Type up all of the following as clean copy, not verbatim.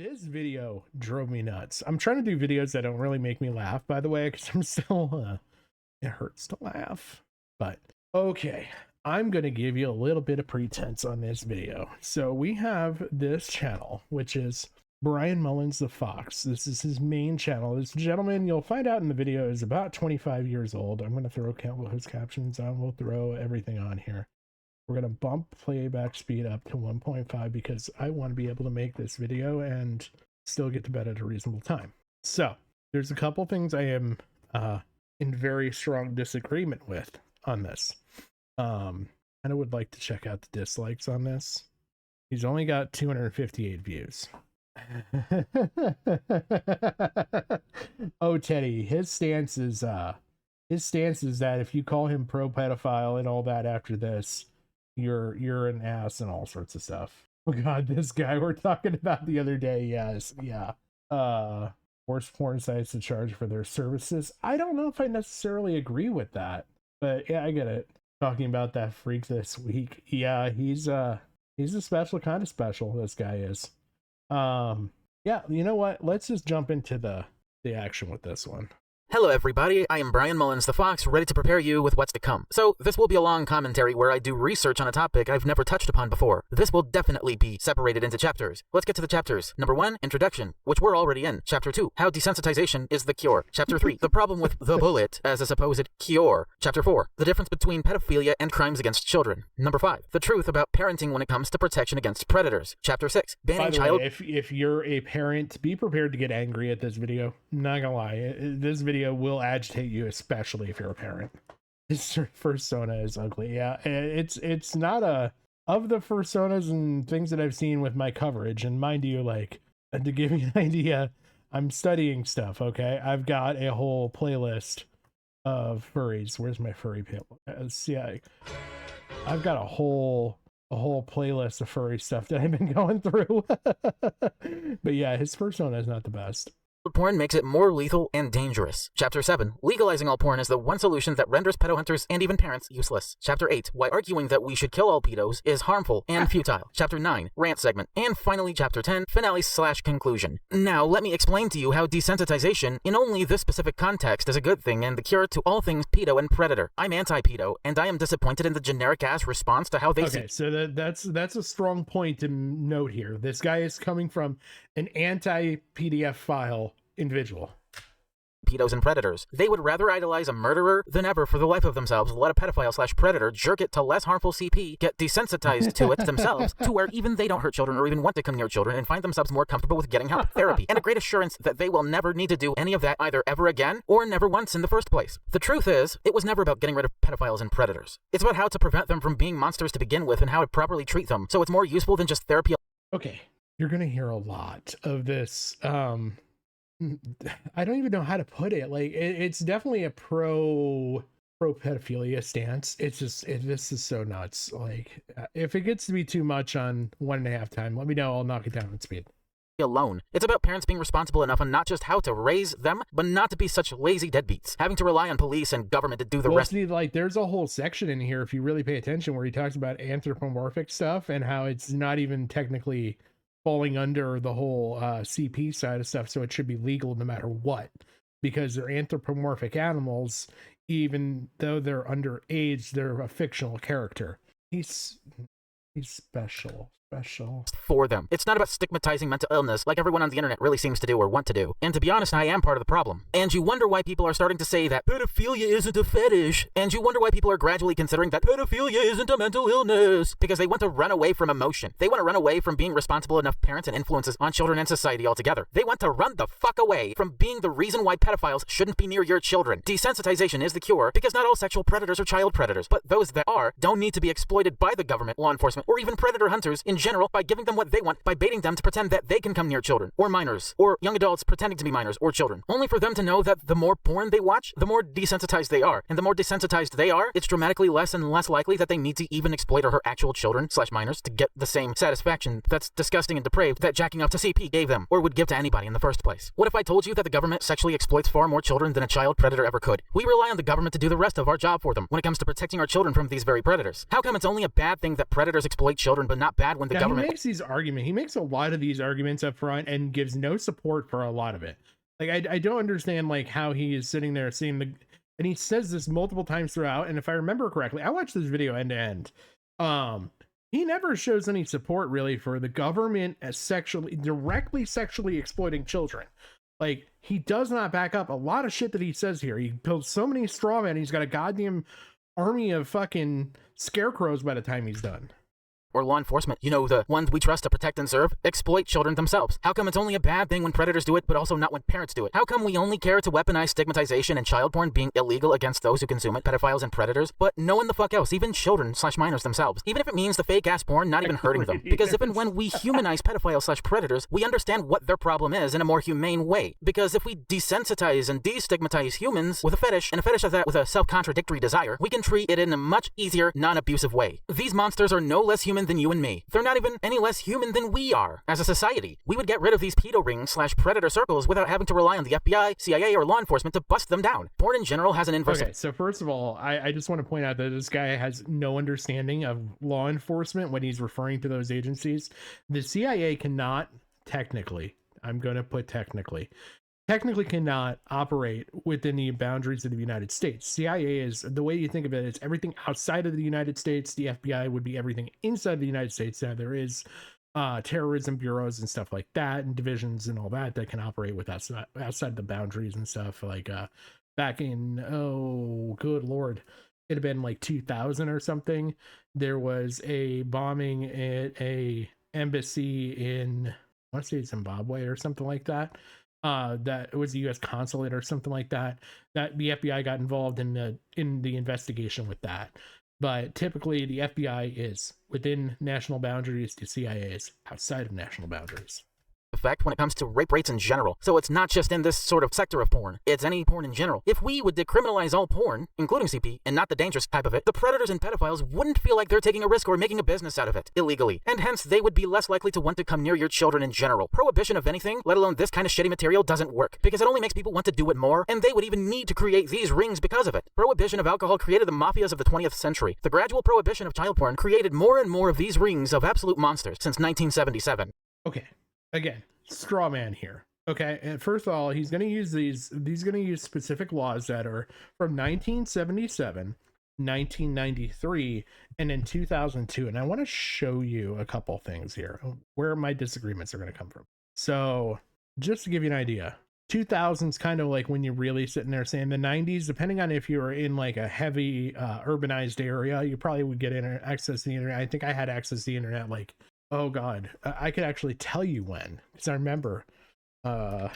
This video drove me nuts. I'm trying to do videos that don't really make me laugh, by the way, because I'm still, it hurts to laugh. But, okay, I'm going to give you a little bit of pretense on this video. So we have this channel, which is Bryan Mullins the Fox. This is his main channel. This gentleman, you'll find out in the video, is about 25 years old. I'm going to throw his captions on. We'll throw everything on here. We're going to bump playback speed up to 1.5 because I want to be able to make this video and still get to bed at a reasonable time. So there's a couple things I am in very strong disagreement with on this. And I would like to check out the dislikes on this. He's only got 258 views. Oh, Teddy, his stance is that if you call him pro pedophile and all that after this, you're an ass and all sorts of stuff. Oh god, this guy we're talking about the other day. Yes, yeah. Force porn sites to charge for their services. I don't know if I necessarily agree with that, but yeah, I get it. Talking about that freak this week. Yeah, he's a special kind of special, this guy is. Yeah, you know what? Let's just jump into the action with this one. Hello everybody, I am Bryan Mullins the Fox, ready to prepare you with what's to come. So, this will be a long commentary where I do research on a topic I've never touched upon before. This will definitely be separated into chapters. Let's get to the chapters. Number 1, Introduction, which we're already in. Chapter 2, How Desensitization is the Cure. Chapter 3, The Problem with the Bullet as a Supposed Cure. Chapter 4, The Difference Between Pedophilia and Crimes Against Children. Number 5, The Truth About Parenting when it comes to protection against predators. Chapter 6, Banning child... if you're a parent, be prepared to get angry at this video. Not gonna lie, this video will agitate you, especially if you're a parent. This fursona is ugly. Yeah, it's not of the fursonas and things that I've seen with my coverage, and mind you, like, to give you an idea, I'm studying stuff. Okay, I've got a whole playlist of furries. Where's my furry playlist? Yeah, I've got a whole playlist of furry stuff that I've been going through. But yeah, his fursona is not the best. Porn makes it more lethal and dangerous. Chapter 7, Legalizing all porn is the one solution that renders pedo hunters and even parents useless. Chapter 8, Why arguing that we should kill all pedos is harmful and futile. Chapter 9, Rant segment. And finally, Chapter 10, Finale/conclusion. Now, let me explain to you how desensitization, in only this specific context, is a good thing and the cure to all things pedo and predator. I'm anti-pedo, and I am disappointed in the generic-ass response to how they see... Okay, so that's a strong point to note here. This guy is coming from an anti-PDF file individual. Pedos and predators. They would rather idolize a murderer than ever for the life of themselves let a pedophile/predator jerk it to less harmful CP, get desensitized to it themselves, to where even they don't hurt children or even want to come near children and find themselves more comfortable with getting help, therapy, and a great assurance that they will never need to do any of that either ever again or never once in the first place. The truth is, it was never about getting rid of pedophiles and predators. It's about how to prevent them from being monsters to begin with and how to properly treat them, so it's more useful than just therapy. Okay, you're gonna hear a lot of this, I don't even know how to put it. Like, it's definitely a pro pedophilia stance. It's just, this is so nuts. Like, if it gets to be too much on 1.5 time, let me know. I'll knock it down at speed. Alone. It's about parents being responsible enough on not just how to raise them, but not to be such lazy deadbeats, having to rely on police and government to do the rest. See, like, there's a whole section in here, if you really pay attention, where he talks about anthropomorphic stuff and how it's not even technically falling under the whole CP side of stuff, so it should be legal no matter what, because they're anthropomorphic animals. Even though they're underage, they're a fictional character. He's special for them. It's not about stigmatizing mental illness like everyone on the internet really seems to do or want to do. And to be honest, I am part of the problem. And you wonder why people are starting to say that pedophilia isn't a fetish. And you wonder why people are gradually considering that pedophilia isn't a mental illness. Because they want to run away from emotion. They want to run away from being responsible enough parents and influences on children and society altogether. They want to run the fuck away from being the reason why pedophiles shouldn't be near your children. Desensitization is the cure, because not all sexual predators are child predators, but those that are don't need to be exploited by the government, law enforcement, or even predator hunters in general by giving them what they want, by baiting them to pretend that they can come near children, or minors, or young adults pretending to be minors or children, only for them to know that the more porn they watch, the more desensitized they are. And the more desensitized they are, it's dramatically less and less likely that they need to even exploit or hurt actual children/minors to get the same satisfaction that's disgusting and depraved that jacking off to CP gave them, or would give to anybody in the first place. What if I told you that the government sexually exploits far more children than a child predator ever could? We rely on the government to do the rest of our job for them when it comes to protecting our children from these very predators. How come it's only a bad thing that predators exploit children, but not bad when the Now, government. he makes these arguments. He makes a lot of these arguments up front and gives no support for a lot of it. Like, I don't understand like how he is sitting there seeing the, and he says this multiple times throughout. And if I remember correctly, I watched this video end to end. He never shows any support really for the government as directly sexually exploiting children. Like, he does not back up a lot of shit that he says here. He builds so many straw men. He's got a goddamn army of fucking scarecrows by the time he's done. Or law enforcement, you know, the ones we trust to protect and serve, exploit children themselves. How come it's only a bad thing when predators do it, but also not when parents do it? How come we only care to weaponize stigmatization and child porn being illegal against those who consume it, pedophiles and predators, but no one the fuck else, even children/minors themselves, even if it means the fake-ass porn not even hurting them? Because if and when we humanize pedophiles/predators, we understand what their problem is in a more humane way. Because if we desensitize and destigmatize humans with a fetish, and a fetish of that with a self-contradictory desire, we can treat it in a much easier, non-abusive way. These monsters are no less human than you and me. They're not even any less human than we are. As a society, we would get rid of these pedo rings/predator circles without having to rely on the FBI, CIA, or law enforcement to bust them down. Porn in general has an inverse. Okay, so first of all, I just want to point out that this guy has no understanding of law enforcement when he's referring to those agencies. The CIA cannot technically, I'm going to put technically cannot operate within the boundaries of the United States. CIA is, the way you think of it, it's everything outside of the United States. The FBI would be everything inside the United States. Now there is terrorism bureaus and stuff like that, and divisions and all that can operate with outside the boundaries and stuff. Like back in, oh good lord, it had been like 2000 or something. There was a bombing at a embassy in, I want to say Zimbabwe or something like that. That it was the U.S. consulate or something like that. That the FBI got involved in the investigation with that. But typically, the FBI is within national boundaries. The CIA is outside of national boundaries. Effect when it comes to rape rates in general. So it's not just in this sort of sector of porn, it's any porn in general. If we would decriminalize all porn, including CP, and not the dangerous type of it, the predators and pedophiles wouldn't feel like they're taking a risk or making a business out of it illegally, and hence they would be less likely to want to come near your children in general. Prohibition of anything, let alone this kind of shitty material, doesn't work, because it only makes people want to do it more, and they would even need to create these rings because of it. Prohibition of alcohol created the mafias of the 20th century. The gradual prohibition of child porn created more and more of these rings of absolute monsters since 1977. Okay, again, straw man here. Okay, and first of all, he's going to use he's going to use specific laws that are from 1977, 1993, and then 2002. And I want to show you a couple things here where my disagreements are going to come from. So just to give you an idea, 2000s kind of like when you're really sitting there saying the 90s, depending on if you were in like a heavy urbanized area, you probably would get access to the internet. I think I had access to the internet like, oh god, I could actually tell you when, because I remember how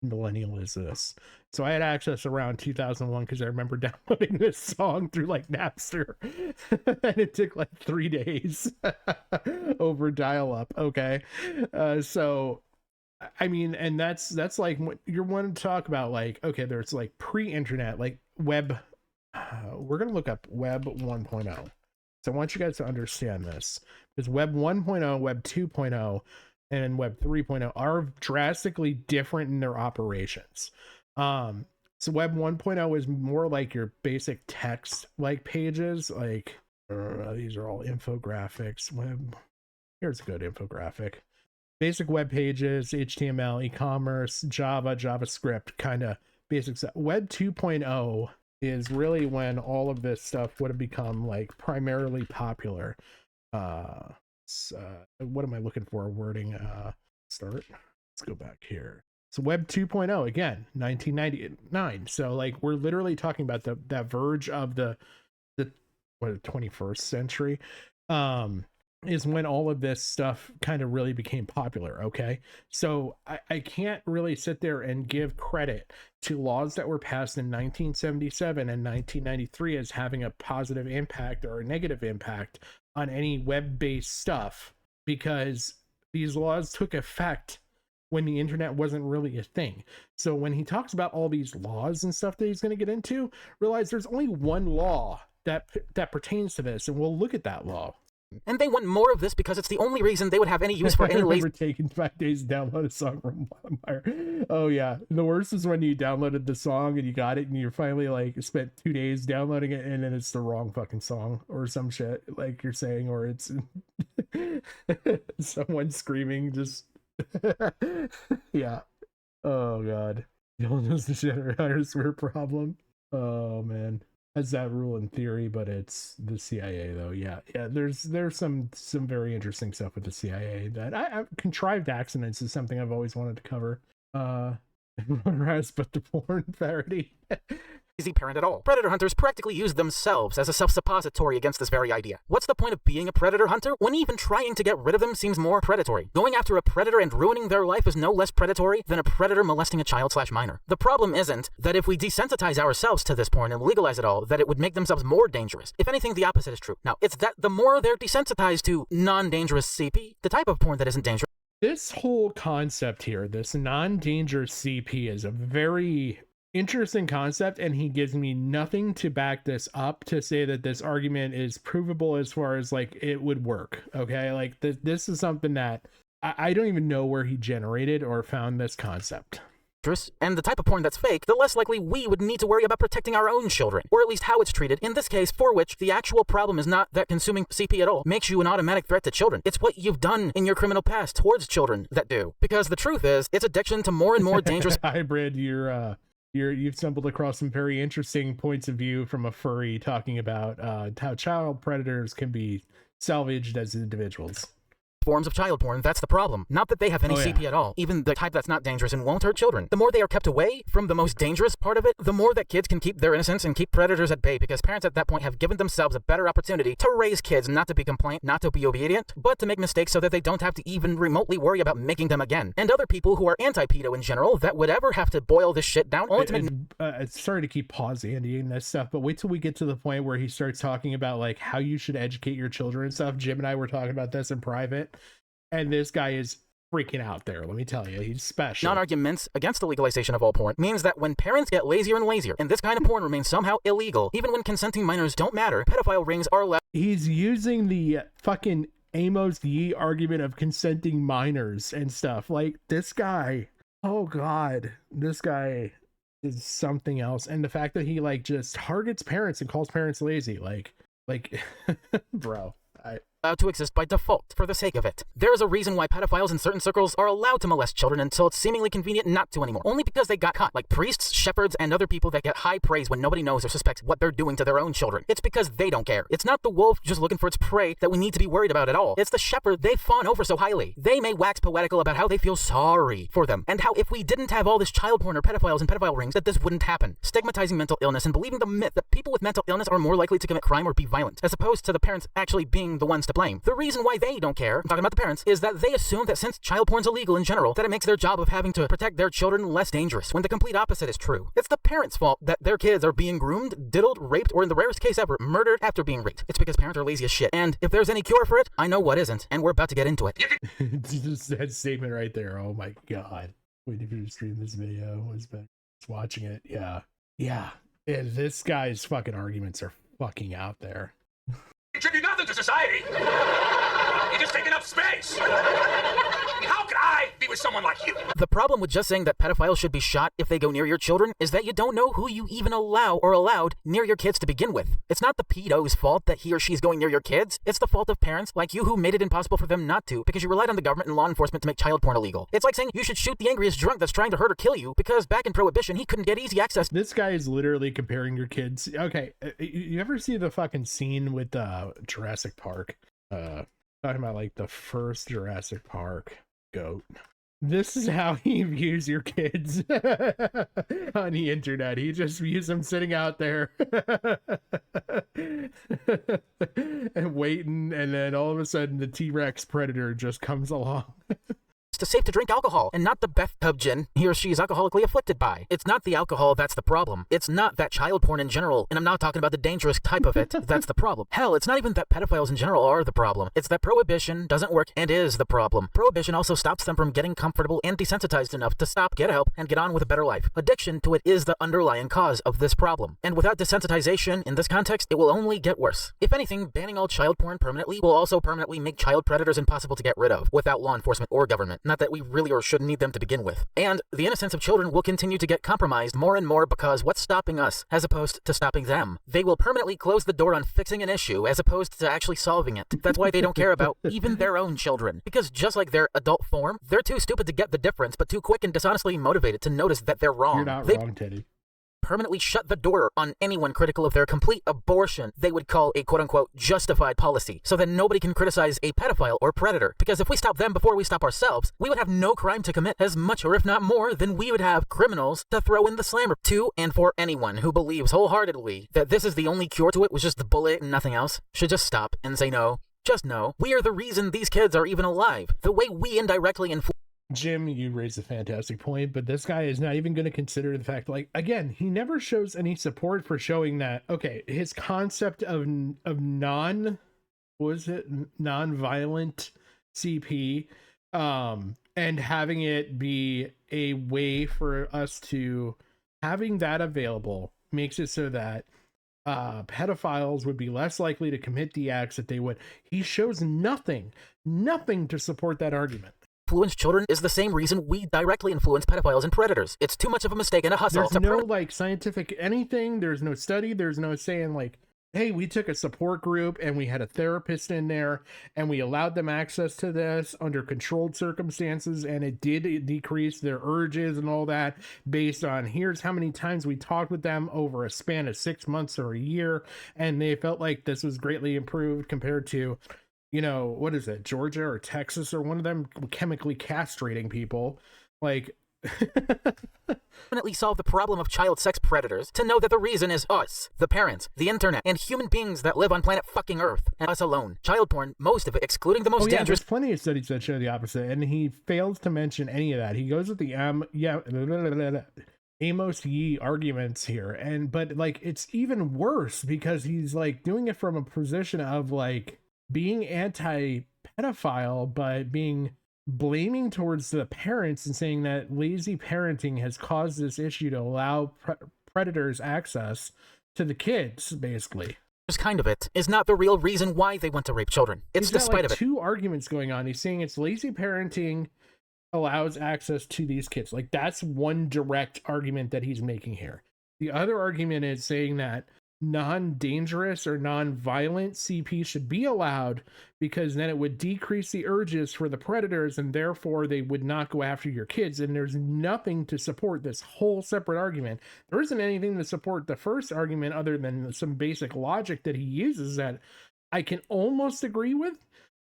millennial is this. So I had access around 2001 because I remember downloading this song through like Napster and it took like 3 days over dial-up. Okay, so I mean, and that's like what you're wanting to talk about, like, okay, there's like pre-internet, like web, we're gonna look up web 1.0. So I want you guys to understand this, because Web 1.0, Web 2.0, and Web 3.0 are drastically different in their operations. So Web 1.0 is more like your basic text like pages, like these are all infographics. Here's a good infographic. Basic web pages, HTML, e-commerce, Java, JavaScript, kind of basic stuff. Web 2.0 is really when all of this stuff would have become like primarily popular. What am I looking for? Wording. Start. Let's go back here. So Web 2.0 again, 1999. So like we're literally talking about that verge of the 21st century. Is when all of this stuff kind of really became popular. Okay, so I can't really sit there and give credit to laws that were passed in 1977 and 1993 as having a positive impact or a negative impact on any web-based stuff, because these laws took effect when the internet wasn't really a thing. So when he talks about all these laws and stuff that he's going to get into, realize there's only one law that pertains to this, and we'll look at that law. And they want more of this because it's the only reason they would have any use for any I lazy. remember taking 5 days to download a song from Wildfire. Oh yeah, the worst is when you downloaded the song and you got it and you finally like spent 2 days downloading it and then it's the wrong fucking song or some shit like you're saying, or it's someone screaming just yeah. Oh god, it's the generator's problem. Oh man. Has that rule in theory, but it's the CIA though. Yeah, there's some very interesting stuff with the CIA that I contrived accidents is something I've always wanted to cover. But the porn parody. Parent at all. Predator hunters practically use themselves as a self-suppository against this very idea. What's the point of being a predator hunter when even trying to get rid of them seems more predatory? Going after a predator and ruining their life is no less predatory than a predator molesting a child/minor. The problem isn't that if we desensitize ourselves to this porn and legalize it all, that it would make themselves more dangerous. If anything, the opposite is true. Now, it's that the more they're desensitized to non-dangerous CP, the type of porn that isn't dangerous. This whole concept here, this non-dangerous CP, is a very interesting concept, and he gives me nothing to back this up to say that this argument is provable as far as like it would work. Okay, like this is something that I don't even know where he generated or found this concept. And the type of porn that's fake, the less likely we would need to worry about protecting our own children, or at least how it's treated, in this case, for which the actual problem is not that consuming CP at all makes you an automatic threat to children. It's what you've done in your criminal past towards children that do. Because the truth is, it's addiction to more and more dangerous... Hybrid, you've stumbled across some very interesting points of view from a furry talking about how child predators can be salvaged as individuals. Forms of child porn, that's the problem. Not that they have any CP at all, even the type that's not dangerous and won't hurt children. The more they are kept away from the most dangerous part of it, the more that kids can keep their innocence and keep predators at bay, because parents at that point have given themselves a better opportunity to raise kids, not to be compliant, not to be obedient, but to make mistakes so that they don't have to even remotely worry about making them again. And other people who are anti-pedo in general that would ever have to boil this shit down only to make... sorry to keep pause Andy and this stuff, but wait till we get to the point where he starts talking about like how you should educate your children and stuff. Jim and I were talking about this in private. And this guy is freaking out there. Let me tell you, he's special. Non-arguments against the legalization of all porn means that when parents get lazier and lazier, and this kind of porn remains somehow illegal, even when consenting minors don't matter, pedophile rings are allowed. He's using the fucking Amos Yee argument of consenting minors and stuff. Like, this guy, oh god, this guy is something else. And the fact that he like just targets parents and calls parents lazy, like bro. Allowed to exist by default for the sake of it. There is a reason why pedophiles in certain circles are allowed to molest children until it's seemingly convenient not to anymore. Only because they got caught, like priests, shepherds, and other people that get high praise when nobody knows or suspects what they're doing to their own children. It's because they don't care. It's not the wolf just looking for its prey that we need to be worried about at all. It's the shepherd they fawn over so highly. They may wax poetical about how they feel sorry for them, and how if we didn't have all this child porn or pedophiles and pedophile rings, that this wouldn't happen. Stigmatizing mental illness and believing the myth that people with mental illness are more likely to commit crime or be violent, as opposed to the parents actually being the ones to blame. The reason why they don't care, I'm talking about the parents, is that they assume that since child porn's illegal in general, that it makes their job of having to protect their children less dangerous, when the complete opposite is true. It's the parents' fault that their kids are being groomed, diddled, raped, or in the rarest case ever, murdered after being raped. It's because parents are lazy as shit. And if there's any cure for it, I know what isn't, and we're about to get into it. Just that statement right there. Oh my god. Waiting for you to stream this video. Was watching it. Yeah. This guy's fucking arguments are fucking out there. Contribute nothing to society. You just take enough space. How could I be with someone like you? The problem with just saying that pedophiles should be shot if they go near your children is that you don't know who you even allow or allowed near your kids to begin with. It's not the pedo's fault that he or she's going near your kids. It's the fault of parents like you who made it impossible for them not to because you relied on the government and law enforcement to make child porn illegal. It's like saying you should shoot the angriest drunk that's trying to hurt or kill you because back in Prohibition he couldn't get easy access. This guy is literally comparing your kids. Okay, you ever see the fucking scene with Jurassic Park? Talking about like the first Jurassic Park goat. This is how he views your kids on the internet. He just views them sitting out there and waiting, and then all of a sudden the T-Rex predator just comes along. It's safe to drink alcohol, and not the bathtub gin he or she is alcoholically afflicted by. It's not the alcohol that's the problem. It's not that child porn in general, and I'm not talking about the dangerous type of it, that's the problem. Hell, it's not even that pedophiles in general are the problem. It's that prohibition doesn't work and is the problem. Prohibition also stops them from getting comfortable and desensitized enough to stop, get help, and get on with a better life. Addiction to it is the underlying cause of this problem. And without desensitization in this context, it will only get worse. If anything, banning all child porn permanently will also permanently make child predators impossible to get rid of without law enforcement or government. Not that we really or should need them to begin with. And the innocence of children will continue to get compromised more and more because what's stopping us as opposed to stopping them? They will permanently close the door on fixing an issue as opposed to actually solving it. That's why they don't care about even their own children. Because just like their adult form, they're too stupid to get the difference, but too quick and dishonestly motivated to notice that they're wrong. You're not wrong, Teddy. Permanently shut the door on anyone critical of their complete abortion they would call a quote-unquote justified policy, so that nobody can criticize a pedophile or predator. Because if we stop them before we stop ourselves, we would have no crime to commit as much or if not more than we would have criminals to throw in the slammer. To and for anyone who believes wholeheartedly that this is the only cure to it was just the bullet and nothing else, should just stop and say no. Just know, we are the reason these kids are even alive. The way we indirectly influence Jim, you raised a fantastic point, but this guy is not even going to consider the fact, like, again, he never shows any support for showing that, okay, his concept of non-violent CP, and having it be a way for us to having that available makes it so that pedophiles would be less likely to commit the acts that they would. He shows nothing to support that argument. Influence children is the same reason we directly influence pedophiles and predators. It's too much of a mistake and a hustle. There's no like scientific anything. There's no study. There's no saying like, hey, we took a support group and we had a therapist in there and we allowed them access to this under controlled circumstances, and it did decrease their urges and all that based on here's how many times we talked with them over a span of 6 months or a year, and they felt like this was greatly improved compared to, you know, what is it, Georgia or Texas or one of them chemically castrating people. Like, definitely solve the problem of child sex predators, to know that the reason is us, the parents, the internet, and human beings that live on planet fucking Earth, and us alone. Child porn, most of it, excluding the most dangerous. There's plenty of studies that show the opposite, and he fails to mention any of that. He goes with the Amos Yee arguments here, but like it's even worse because he's like doing it from a position of like being anti-pedophile, but being blaming towards the parents and saying that lazy parenting has caused this issue to allow predators access to the kids, basically. Just kind of it is not the real reason why they want to rape children. It's the despite like of it. Two arguments going on. He's saying it's lazy parenting allows access to these kids. Like that's one direct argument that he's making here. The other argument is saying that non-dangerous or non-violent CP should be allowed because then it would decrease the urges for the predators and therefore they would not go after your kids. And there's nothing to support this whole separate argument. There isn't anything to support the first argument other than some basic logic that he uses that I can almost agree with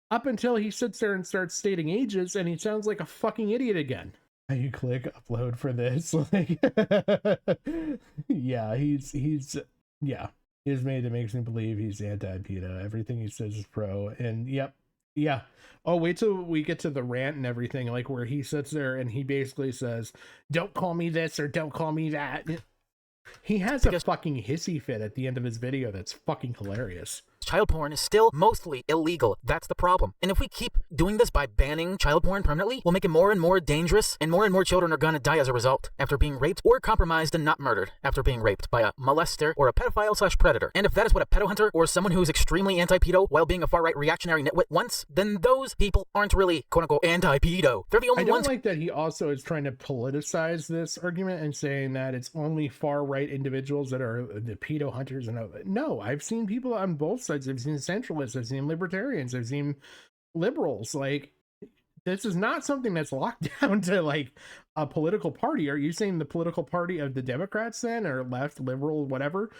up until he sits there and starts stating ages and he sounds like a fucking idiot again. You click upload for this. Like, yeah, he's made it makes me believe he's anti-PETA. Everything he says is pro. And yep. Yeah. Oh, wait till we get to the rant and everything, like where he sits there and he basically says, don't call me this or don't call me that. He has a fucking hissy fit at the end of his video that's fucking hilarious. Child porn is still mostly illegal. That's the problem. And if we keep doing this by banning child porn permanently, we'll make it more and more dangerous, and more children are gonna die as a result after being raped or compromised and not murdered after being raped by a molester or a pedophile/predator. And if that is what a pedo hunter or someone who's extremely anti-pedo while being a far-right reactionary nitwit wants, then those people aren't really quote-unquote anti-pedo. They're the only ones. I don't like that he also is trying to politicize this argument and saying that it's only far-right individuals that are the pedo hunters. And no, I've seen people on both sides. I've seen centralists, I've seen libertarians, I've seen liberals. Like, this is not something that's locked down to like a political party. Are you saying the political party of the Democrats then, or left, liberal, whatever,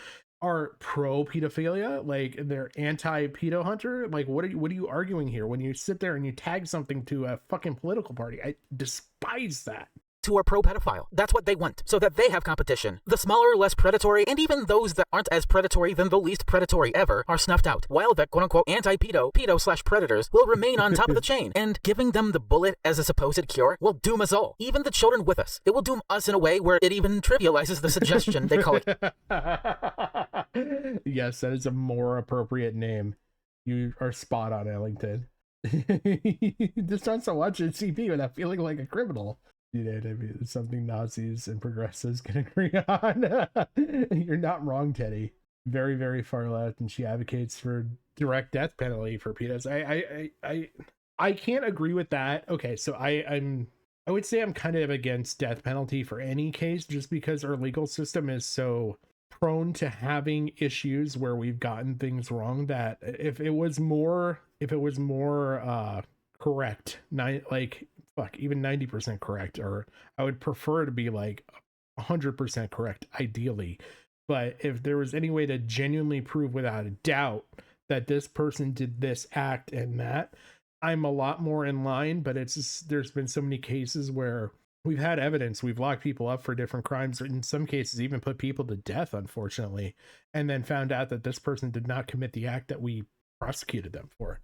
are pro pedophilia? Like they're anti-pedo hunter? Like what are you arguing here when you sit there and you tag something to a fucking political party? I despise that. who are pro-pedophile. That's what they want, so that they have competition. The smaller, less predatory, and even those that aren't as predatory than the least predatory ever are snuffed out, while the quote-unquote anti-pedo/predators will remain on top of the chain, and giving them the bullet as a supposed cure will doom us all, even the children with us. It will doom us in a way where it even trivializes the suggestion they call it. Yes, that is a more appropriate name. You are spot on, Ellington. Just not so much in CP without feeling like a criminal. You know what I mean? It's something Nazis and progressives can agree on. You're not wrong, Teddy. Very, very far left, and she advocates for direct death penalty for pedos. I can't agree with that. Okay, so I would say I'm kind of against death penalty for any case, just because our legal system is so prone to having issues where we've gotten things wrong, that if it was more correct, even 90% correct, or I would prefer to be like 100% correct ideally, but if there was any way to genuinely prove without a doubt that this person did this act and that, I'm a lot more in line. But it's just, there's been so many cases where we've had evidence, we've locked people up for different crimes, or in some cases even put people to death, unfortunately, and then found out that this person did not commit the act that we prosecuted them for.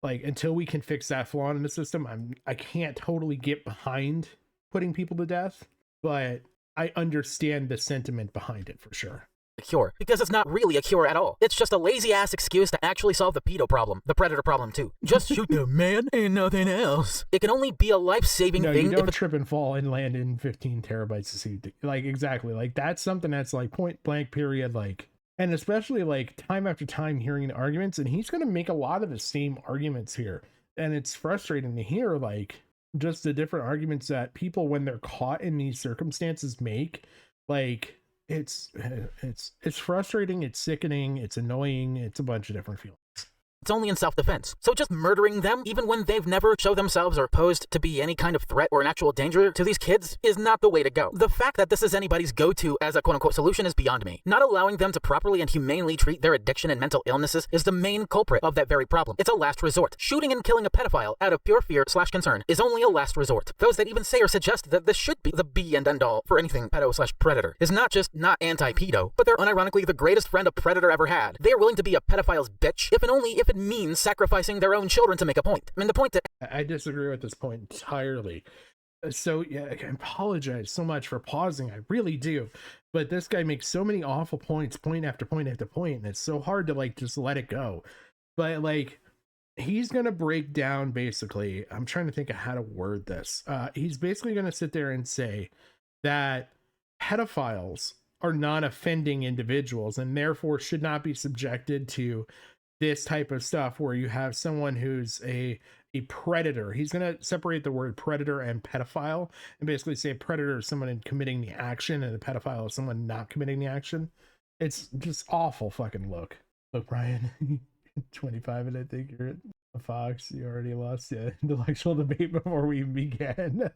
Like, until we can fix that flaw in the system, I can't totally get behind putting people to death, but I understand the sentiment behind it for sure. A cure, because it's not really a cure at all. It's just a lazy-ass excuse to actually solve the pedo problem, the predator problem too. Just shoot the man and nothing else. It can only be a life-saving thing. No, you don't trip and fall and land in 15 terabytes of CD. Like, exactly. Like, that's something that's like point blank period, like, and especially like time after time hearing the arguments, and he's going to make a lot of the same arguments here. And it's frustrating to hear, like, just the different arguments that people, when they're caught in these circumstances, make. Like, it's frustrating, it's sickening, it's annoying, it's a bunch of different feelings. It's only in self-defense. So just murdering them, even when they've never shown themselves or posed to be any kind of threat or an actual danger to these kids, is not the way to go. The fact that this is anybody's go-to as a quote-unquote solution is beyond me. Not allowing them to properly and humanely treat their addiction and mental illnesses is the main culprit of that very problem. It's a last resort. Shooting and killing a pedophile out of pure fear/concern is only a last resort. Those that even say or suggest that this should be the be and end all for anything pedo/predator is not just not anti-pedo, but they're unironically the greatest friend a predator ever had. They are willing to be a pedophile's bitch if and only if it means sacrificing their own children to make a point. I mean, the point that I disagree with this point entirely. So yeah, I apologize so much for pausing. I really do. But this guy makes so many awful points, point after point after point, and it's so hard to like just let it go. But like, he's gonna break down basically. I'm trying to think of how to word this. He's basically gonna sit there and say that pedophiles are non-offending individuals and therefore should not be subjected to this type of stuff where you have someone who's a predator. He's going to separate the word predator and pedophile and basically say a predator is someone committing the action and a pedophile is someone not committing the action. It's just awful fucking look. Look, Bryan, 25 and I think you're at a Fox. You already lost the intellectual debate before we even began.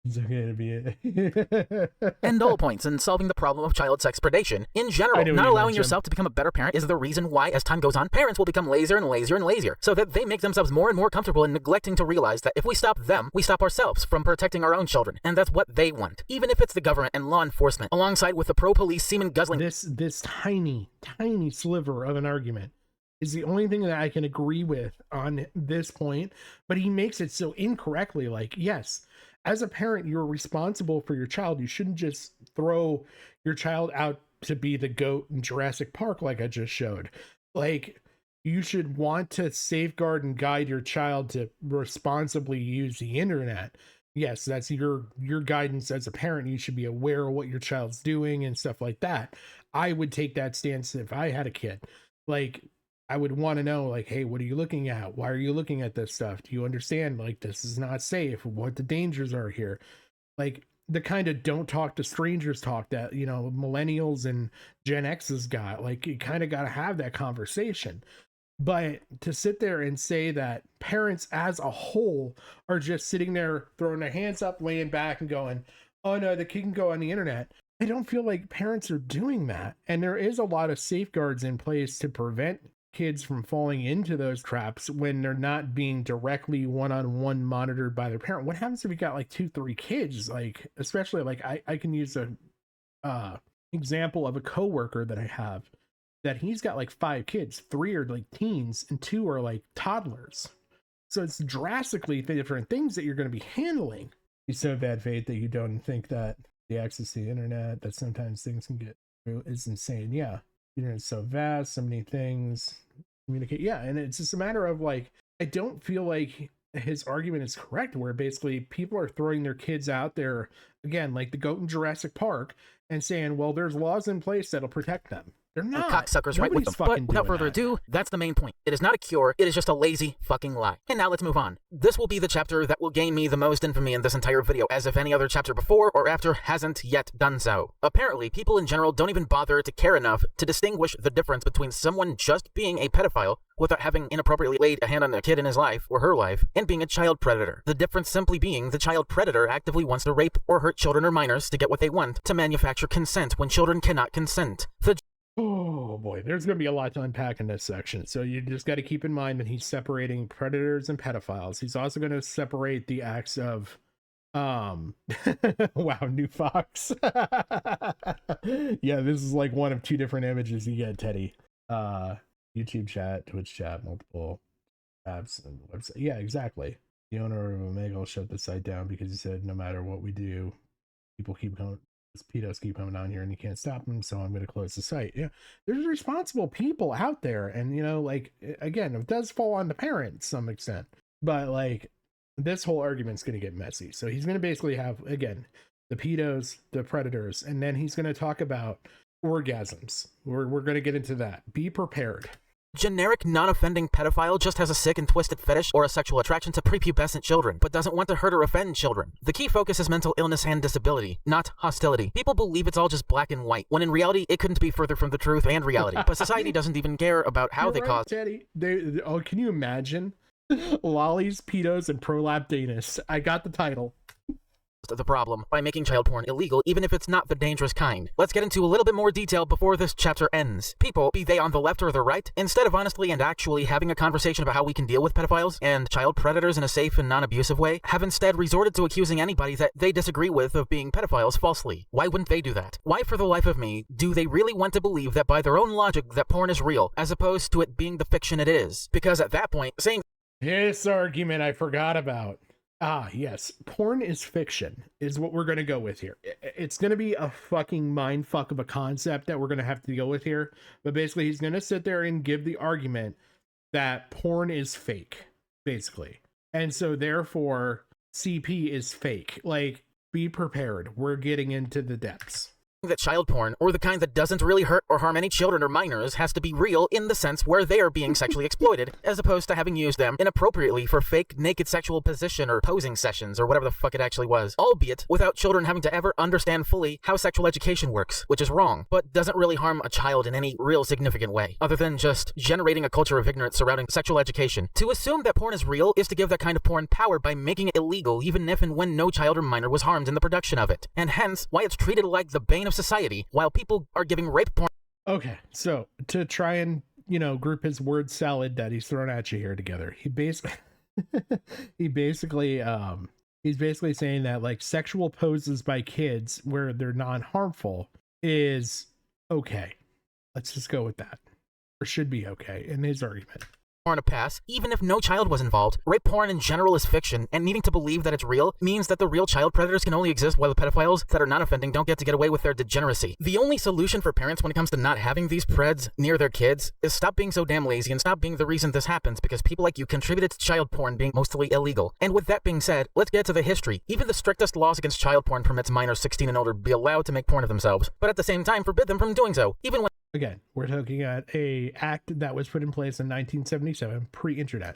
It's okay to be it. End all points in solving the problem of child sex predation. In general, not allowing yourself to become a better parent is the reason why, as time goes on, parents will become lazier and lazier and lazier, so that they make themselves more and more comfortable in neglecting to realize that if we stop them, we stop ourselves from protecting our own children, and that's what they want. Even if it's the government and law enforcement, alongside with the pro-police semen guzzling. This tiny sliver of an argument is the only thing that I can agree with on this point, but he makes it so incorrectly. Like, yes, as a parent, you're responsible for your child. You shouldn't just throw your child out to be the goat in Jurassic Park like I just showed. Like, you should want to safeguard and guide your child to responsibly use the internet. Yes, that's your guidance as a parent. You should be aware of what your child's doing and stuff like that. I would take that stance if I had a kid. Like, I would want to know, like, hey, what are you looking at? Why are you looking at this stuff? Do you understand, like, this is not safe? What the dangers are here? Like, the kind of don't talk to strangers talk that, you know, millennials and Gen X's got. Like, you kind of got to have that conversation. But to sit there and say that parents as a whole are just sitting there throwing their hands up, laying back and going, oh no, the kid can go on the internet. I don't feel like parents are doing that. And there is a lot of safeguards in place to prevent kids from falling into those traps when they're not being directly one-on-one monitored by their parent. What happens if you got like 2-3 kids? Like, especially like I can use a example of a coworker that I have, that he's got like 5 kids. 3 are like teens and 2 are like toddlers. So it's drastically different things that you're going to be handling. He's so bad faith that you don't think that the access to the internet, that sometimes things can get through, is insane. Yeah. The internet's so vast, so many things communicate. Yeah. And it's just a matter of like, I don't feel like his argument is correct, where basically people are throwing their kids out there again, like the goat in Jurassic Park, and saying, well, there's laws in place that'll protect them. They're not. Cocksuckers right with them. But without further ado, that's the main point. It is not a cure. It is just a lazy fucking lie. And now let's move on. This will be the chapter that will gain me the most infamy in this entire video, as if any other chapter before or after hasn't yet done so. Apparently, people in general don't even bother to care enough to distinguish the difference between someone just being a pedophile without having inappropriately laid a hand on a kid in his life or her life, and being a child predator. The difference simply being the child predator actively wants to rape or hurt children or minors to get what they want, to manufacture consent when children cannot consent. Oh boy, there's going to be a lot to unpack in this section. So you just got to keep in mind that he's separating predators and pedophiles. He's also going to separate the acts of, wow, new fox. Yeah, this is like one of 2 different images you get, Teddy. YouTube chat, Twitch chat, multiple apps and website. Yeah, exactly. The owner of Omega will shut the site down because he said, no matter what we do, people keep going. Pedos keep coming down here and you can't stop them, so I'm going to close the site. Yeah, there's responsible people out there, and you know, like, again, it does fall on the parent to some extent, but like this whole argument's going to get messy. So he's going to basically have, again, the pedos, the predators, and then he's going to talk about orgasms. We're going to get into that. Be prepared. Generic, non-offending pedophile just has a sick and twisted fetish or a sexual attraction to prepubescent children, but doesn't want to hurt or offend children. The key focus is mental illness and disability, not hostility. People believe it's all just black and white, when in reality, it couldn't be further from the truth and reality. But society doesn't even care about how they cause... Teddy. Oh, can you imagine? Lollies, pedos, and prolapdanus. I got the title. The problem by making child porn illegal, even if it's not the dangerous kind. Let's get into a little bit more detail before this chapter ends. People, be they on the left or the right, instead of honestly and actually having a conversation about how we can deal with pedophiles and child predators in a safe and non-abusive way, have instead resorted to accusing anybody that they disagree with of being pedophiles falsely. Why wouldn't they do that? Why, for the life of me, do they really want to believe that by their own logic that porn is real, as opposed to it being the fiction it is? Because at that point, saying this argument I forgot about. Ah, yes. Porn is fiction is what we're going to go with here. It's going to be a fucking mind fuck of a concept that we're going to have to deal with here. But basically, he's going to sit there and give the argument that porn is fake, basically. And so therefore, CP is fake. Like, be prepared. We're getting into the depths. That child porn, or the kind that doesn't really hurt or harm any children or minors, has to be real in the sense where they are being sexually exploited, as opposed to having used them inappropriately for fake naked sexual position or posing sessions or whatever the fuck it actually was, albeit without children having to ever understand fully how sexual education works, which is wrong, but doesn't really harm a child in any real significant way, other than just generating a culture of ignorance surrounding sexual education. To assume that porn is real is to give that kind of porn power by making it illegal even if and when no child or minor was harmed in the production of it, and hence why it's treated like the bane of society, while people are giving rape porn. Okay, so to try and, you know, group his word salad that he's thrown at you here together, he basically he's basically saying that like sexual poses by kids where they're non-harmful is okay. Let's just go with that, or should be okay in his argument. Porn a pass, even if no child was involved. Rape porn in general is fiction, and needing to believe that it's real means that the real child predators can only exist while the pedophiles that are not offending don't get to get away with their degeneracy. The only solution for parents when it comes to not having these preds near their kids is stop being so damn lazy and stop being the reason this happens, because people like you contributed to child porn being mostly illegal. And with that being said, let's get to the history. Even the strictest laws against child porn permits minors 16 and older be allowed to make porn of themselves, but at the same time forbid them from doing so, even when... Again, we're looking at a act that was put in place in 1977, pre-internet.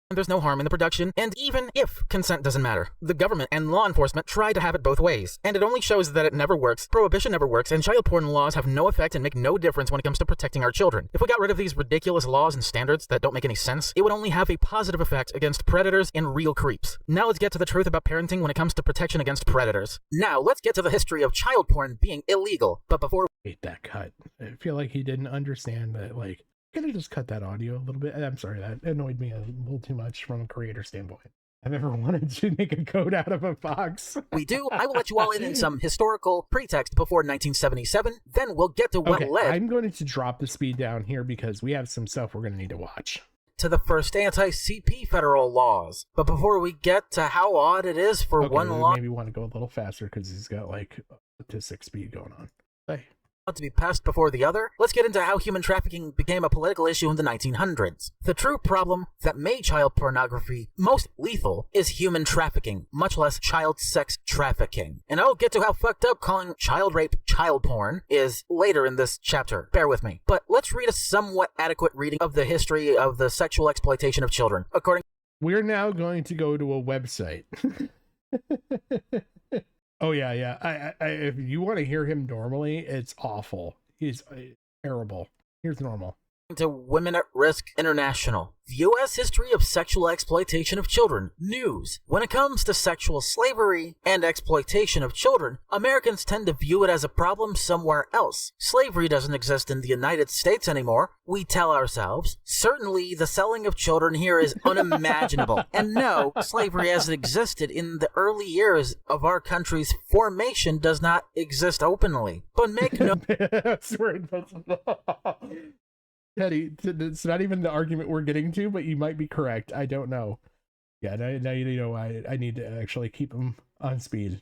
There's no harm in the production, and even if consent doesn't matter, the government and law enforcement try to have it both ways, and it only shows that it never works, prohibition never works, and child porn laws have no effect and make no difference when it comes to protecting our children. If we got rid of these ridiculous laws and standards that don't make any sense, it would only have a positive effect against predators and real creeps. Now let's get to the truth about parenting when it comes to protection against predators. Now let's get to the history of child porn being illegal, but before... I hate that cut. I feel like he didn't understand that, like, Can I just cut that audio a little bit? I'm sorry, that annoyed me a little too much from a creator standpoint. I've ever wanted to make a code out of a fox. We do. I will let you all in some historical pretext before 1977. Then we'll get to what led I'm going to drop the speed down here because we have some stuff we're going to need to watch. To the first anti-CP federal laws. But before we get to how odd it is for one law maybe want to go a little faster because he's got like up to 6 speed going on. Hey. to be passed before the other, let's get into how human trafficking became a political issue in the 1900s. The true problem that made child pornography most lethal is human trafficking, much less child sex trafficking. And I'll get to how fucked up calling child rape child porn is later in this chapter. Bear with me. But let's read a somewhat adequate reading of the history of the sexual exploitation of children. We're now going to go to a website. Oh, yeah. I if you want to hear him normally, it's awful. He's terrible. Here's normal. To Women at Risk International. The U.S. History of Sexual Exploitation of Children. News. When it comes to sexual slavery and exploitation of children, Americans tend to view it as a problem somewhere else. Slavery doesn't exist in the United States anymore, we tell ourselves. Certainly, the selling of children here is unimaginable. And no, slavery as it existed in the early years of our country's formation does not exist openly. But make no... That's where it puts Teddy, it's not even the argument we're getting to, but you might be correct. I don't know. Yeah, now you know I need to actually keep him on speed.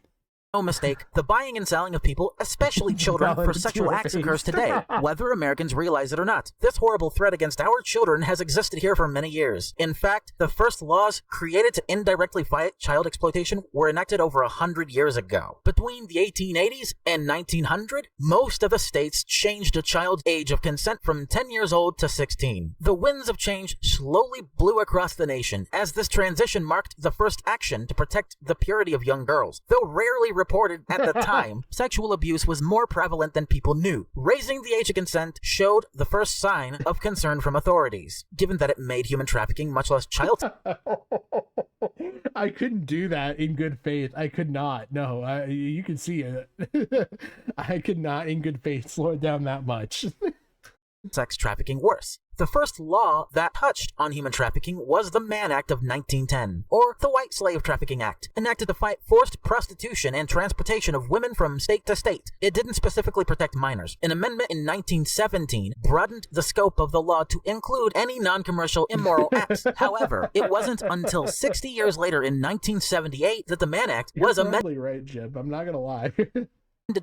No mistake, the buying and selling of people, especially children, for sexual acts occurs today, whether Americans realize it or not. This horrible threat against our children has existed here for many years. In fact, the first laws created to indirectly fight child exploitation were enacted over 100 years ago. Between the 1880s and 1900, most of the states changed the child age of consent from 10 years old to 16. The winds of change slowly blew across the nation, as this transition marked the first action to protect the purity of young girls. Though rarely reported at the time, sexual abuse was more prevalent than people knew. Raising the age of consent showed the first sign of concern from authorities, given that it made human trafficking much less child... I couldn't do that in good faith. I could not. No, you can see it. I could not in good faith slow it down that much. Sex trafficking worse. The first law that touched on human trafficking was the Mann Act of 1910, or the White Slave Trafficking Act, enacted to fight forced prostitution and transportation of women from state to state. It didn't specifically protect minors. An amendment in 1917 broadened the scope of the law to include any non-commercial immoral acts. However, it wasn't until 60 years later in 1978 that the Mann Act was amended. You're right, Jim. I'm not gonna lie.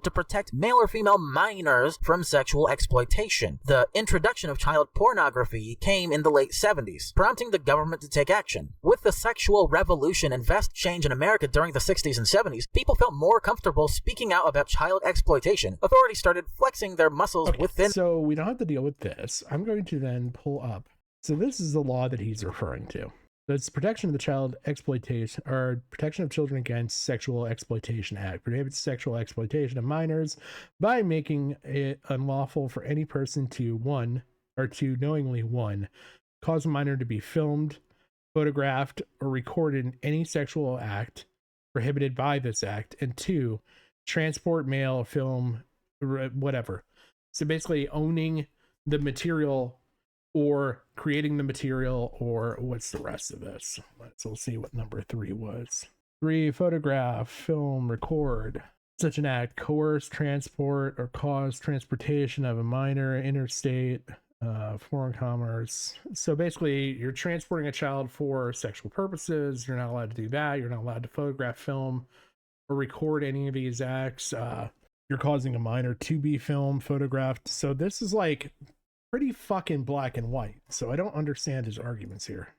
To protect male or female minors from sexual exploitation. The introduction of child pornography came in the late 70s, prompting the government to take action. With the sexual revolution and vast change in America during the 60s and 70s, people felt more comfortable speaking out about child exploitation. Authorities started flexing their muscles within... So we don't have to deal with this. I'm going to then pull up. So this is the law that he's referring to. That's Protection of the Child Exploitation, or Protection of Children Against Sexual Exploitation Act. Prohibits sexual exploitation of minors by making it unlawful for any person to, one, or to knowingly, one, cause a minor to be filmed, photographed, or recorded in any sexual act prohibited by this act, and two, transport, mail, film, whatever. So basically owning the material or creating the material, or what's the rest of this? We'll see what number 3 was. 3, photograph, film, record. Such an act, coerce, transport, or cause transportation of a minor, interstate, foreign commerce. So basically, you're transporting a child for sexual purposes. You're not allowed to do that. You're not allowed to photograph, film, or record any of these acts. You're causing a minor to be filmed, photographed. So this is like pretty fucking black and white, so I don't understand his arguments here.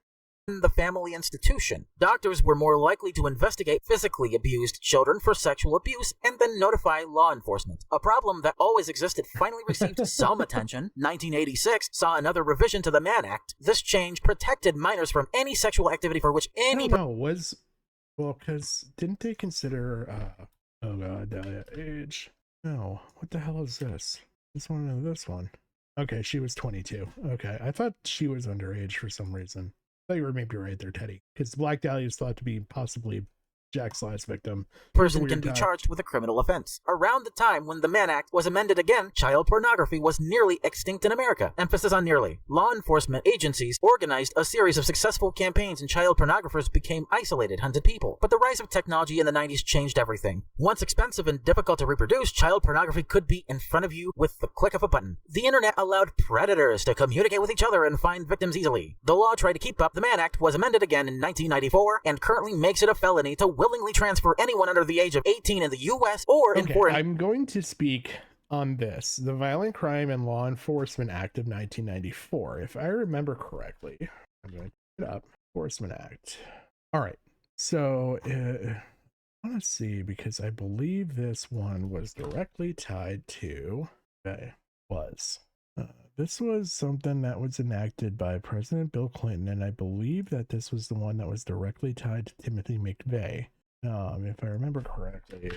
The family institution. Doctors were more likely to investigate physically abused children for sexual abuse and then notify law enforcement. A problem that always existed finally received some attention. 1986 saw another revision to the Mann Act. This change protected minors from any sexual activity for which any... because didn't they consider, age? No, what the hell is this? This one or this one? Okay, she was 22. Okay, I thought she was underage for some reason. I thought you were maybe right there, Teddy. Because Black Dahlia is thought to be possibly Jack's last victim. Person can be charged with a criminal offense. Around the time when the Mann Act was amended again, child pornography was nearly extinct in America. Emphasis on nearly. Law enforcement agencies organized a series of successful campaigns and child pornographers became isolated, hunted people. But the rise of technology in the 90s changed everything. Once expensive and difficult to reproduce, child pornography could be in front of you with the click of a button. The internet allowed predators to communicate with each other and find victims easily. The law tried to keep up. The Mann Act was amended again in 1994 and currently makes it a felony to willingly transfer anyone under the age of 18 in the U.S. or in foreign... I'm going to speak on this. The Violent Crime and Law Enforcement Act of 1994. If I remember correctly, I'm going to put it up. Enforcement Act. All right. So, I want to see, because I believe this one was directly tied to... this was something that was enacted by President Bill Clinton, and I believe that this was the one that was directly tied to Timothy McVeigh. If I remember correctly,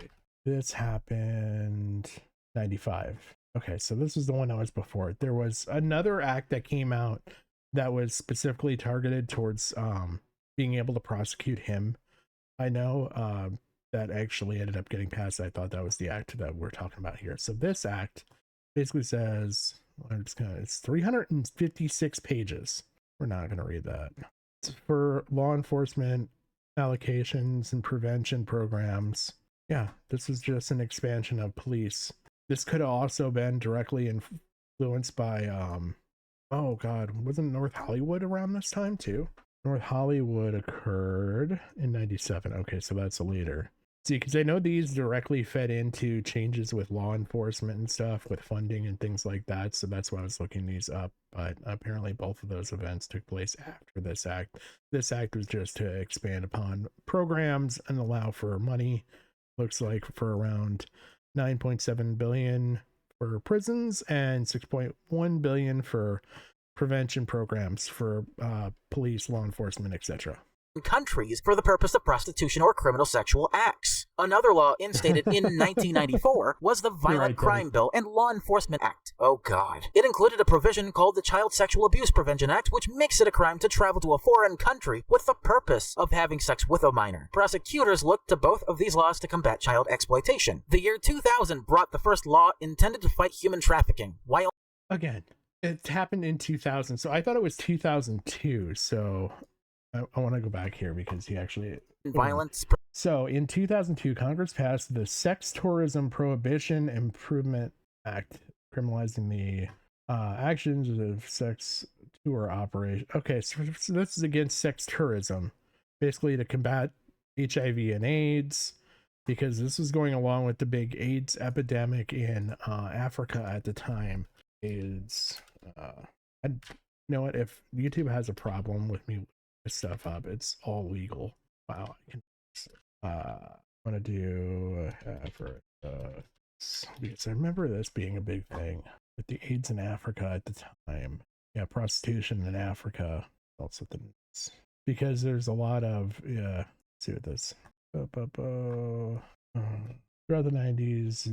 this happened 95. Okay, so this was the one that was before it. There was another act that came out that was specifically targeted towards being able to prosecute him. I know that actually ended up getting passed. I thought that was the act that we're talking about here. So this act basically says, it's 356 pages. We're not going to read that. It's for law enforcement allocations and prevention programs. Yeah, this is just an expansion of police. This could have also been directly influenced by, oh God, wasn't North Hollywood around this time too? North Hollywood occurred in 97. Okay, so that's later. See, because I know these directly fed into changes with law enforcement and stuff, with funding and things like that. So that's why I was looking these up. But apparently both of those events took place after this act. This act was just to expand upon programs and allow for money. Looks like for around 9.7 billion for prisons and 6.1 billion for prevention programs for police, law enforcement, etc. countries for the purpose of prostitution or criminal sexual acts. Another law instated in 1994 was the Violent Crime Bill and Law Enforcement Act. Oh God. It included a provision called the Child Sexual Abuse Prevention Act, which makes it a crime to travel to a foreign country with the purpose of having sex with a minor. Prosecutors looked to both of these laws to combat child exploitation. The year 2000 brought the first law intended to fight human trafficking, while... Again, it happened in 2000, so I thought it was 2002, so... I want to go back here because he actually... Violence. So in 2002, Congress passed the Sex Tourism Prohibition Improvement Act, criminalizing the actions of sex tour operation. Okay, so this is against sex tourism, basically to combat HIV and AIDS, because this was going along with the big AIDS epidemic in Africa at the time. AIDS. You know what? If YouTube has a problem with me stuff up, it's all legal. Wow, I can want to do because I remember this being a big thing with the AIDS in Africa at the time. Yeah, prostitution in Africa. Also, because there's a lot of let's see what this throughout the 90s.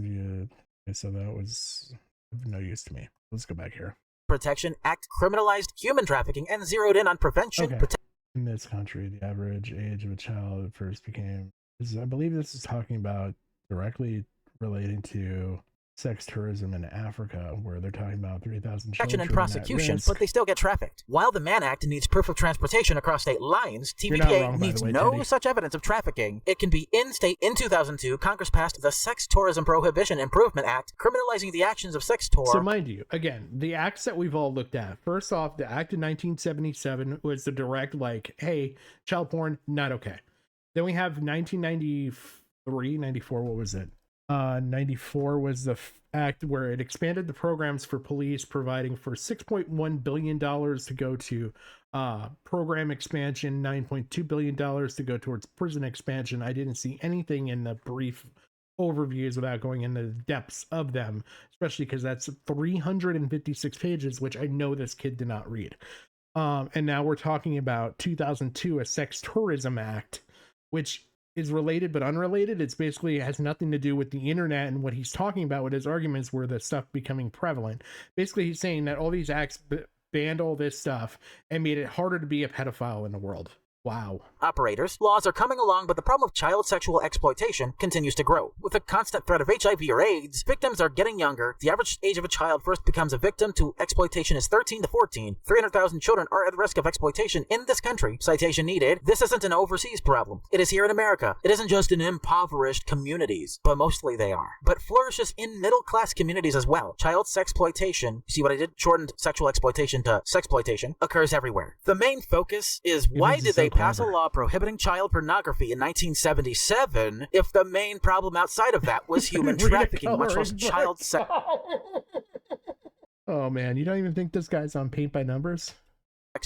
Yeah, so that was of no use to me. Let's go back here. Protection Act criminalized human trafficking and zeroed in on prevention. Okay. In this country, the average age of a child first became... I believe this is talking about directly relating to sex tourism in Africa, where they're talking about 3,000 children and prosecution, but they still get trafficked. While the Mann Act needs proof of transportation across state lines, TVPA needs no such evidence of trafficking. It can be in-state. In 2002, Congress passed the Sex Tourism Prohibition Improvement Act, criminalizing the actions of sex tour. So mind you, again, the acts that we've all looked at. First off, the act in 1977 was the direct, like, hey, child porn, not okay. Then we have 1993, 94, what was it? 94 was the act where it expanded the programs for police, providing for $6.1 billion to go to program expansion, $9.2 billion to go towards prison expansion. I didn't see anything in the brief overviews without going into the depths of them, especially because that's 356 pages, which I know this kid did not read. And now we're talking about 2002, a Sex Tourism Act, which is related but unrelated. It's basically has nothing to do with the internet, and what he's talking about with his arguments were the stuff becoming prevalent. Basically, he's saying that all these acts banned all this stuff and made it harder to be a pedophile in the world. Wow. Operators, laws are coming along, but the problem of child sexual exploitation continues to grow. With the constant threat of HIV or AIDS, victims are getting younger. The average age of a child first becomes a victim to exploitation is 13 to 14. 300,000 children are at risk of exploitation in this country. Citation needed. This isn't an overseas problem. It is here in America. It isn't just in impoverished communities, but mostly they are. But flourishes in middle-class communities as well. Child sexploitation, see what I did? Shortened sexual exploitation to sexploitation, occurs everywhere. The main focus is why did they pass a law prohibiting child pornography in 1977 if the main problem outside of that was human trafficking, much less child sex? Oh man, you don't even think this guy's on paint by numbers?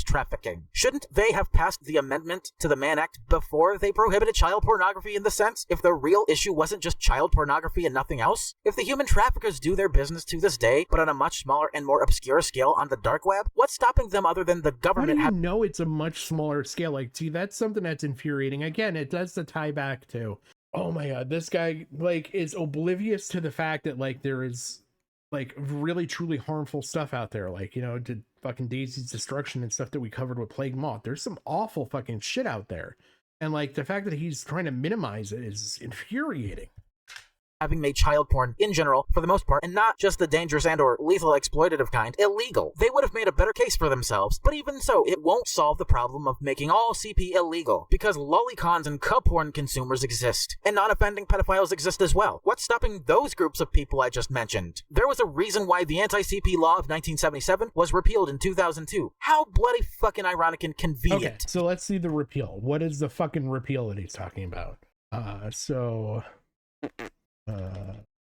Trafficking. Shouldn't they have passed the amendment to the Mann Act before they prohibited child pornography in the sense if the real issue wasn't just child pornography and nothing else? If the human traffickers do their business to this day, but on a much smaller and more obscure scale on the dark web, what's stopping them other than the government? How do you know it's a much smaller scale? Like, see, that's something that's infuriating. Again, it does the tie back to, oh my god, this guy like is oblivious to the fact that like there is like really truly harmful stuff out there, like, you know, to fucking Daisy's destruction and stuff that we covered with Plague Moth. There's some awful fucking shit out there, and like the fact that he's trying to minimize it is infuriating. Having made child porn in general, for the most part, and not just the dangerous and or lethal exploitative kind, illegal. They would have made a better case for themselves, but even so, it won't solve the problem of making all CP illegal, because lolicons and cub porn consumers exist, and non-offending pedophiles exist as well. What's stopping those groups of people I just mentioned? There was a reason why the anti-CP law of 1977 was repealed in 2002. How bloody fucking ironic and convenient. Okay, so let's see the repeal. What is the fucking repeal that he's talking about?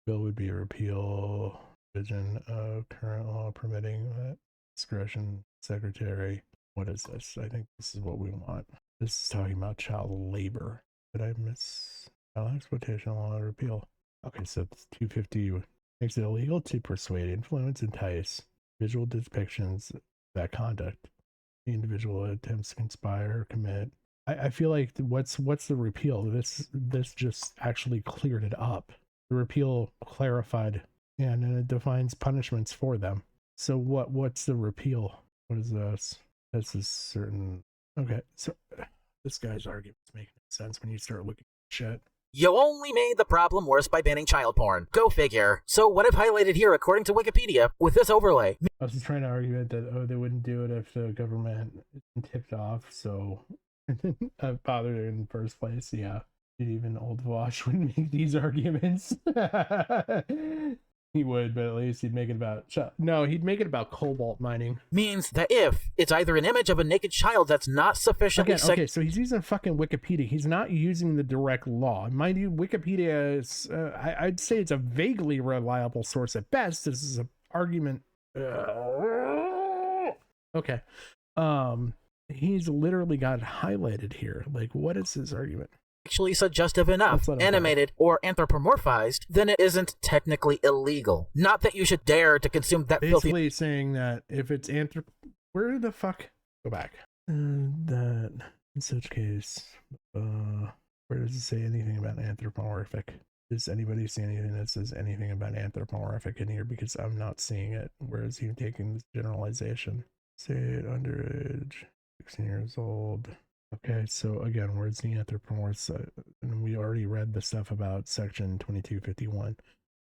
Bill would be a repeal provision of current law permitting discretion secretary. What is this? I think this is what we want. This is talking about child labor. Did I miss child exploitation law repeal? Okay, so 250 makes it illegal to persuade, influence, entice visual depictions of that conduct. The individual attempts to conspire or commit. I feel like what's the repeal? This just actually cleared it up. The repeal clarified and it defines punishments for them. So what's the repeal? What is this? This is certain. Okay, so this guy's argument's making sense when you start looking at shit. You only made the problem worse by banning child porn. Go figure. So what I've highlighted here, according to Wikipedia, with this overlay. I was just trying to argue that, they wouldn't do it if the government isn't tipped off, so bothered in the first place. Yeah, even Old Wash wouldn't make these arguments. He would, but at least he'd make it about he'd make it about cobalt mining. Means that if it's either an image of a naked child that's not sufficiently okay, so he's using fucking Wikipedia. He's not using the direct law. Mind you, Wikipedia is I'd say it's a vaguely reliable source at best. This is an argument. Okay. He's literally got it highlighted here. Like, what is his argument? Actually suggestive enough, animated, or anthropomorphized, then it isn't technically illegal. Not that you should dare to consume that basically filthy... saying that if it's where the fuck? Go back. That, in such case, where does it say anything about anthropomorphic? Does anybody see anything that says anything about anthropomorphic in here? Because I'm not seeing it. Where is he taking this generalization? Say it underage. 16 years old. Okay, so again, where's the anthropomorphic? And we already read the stuff about section 2251.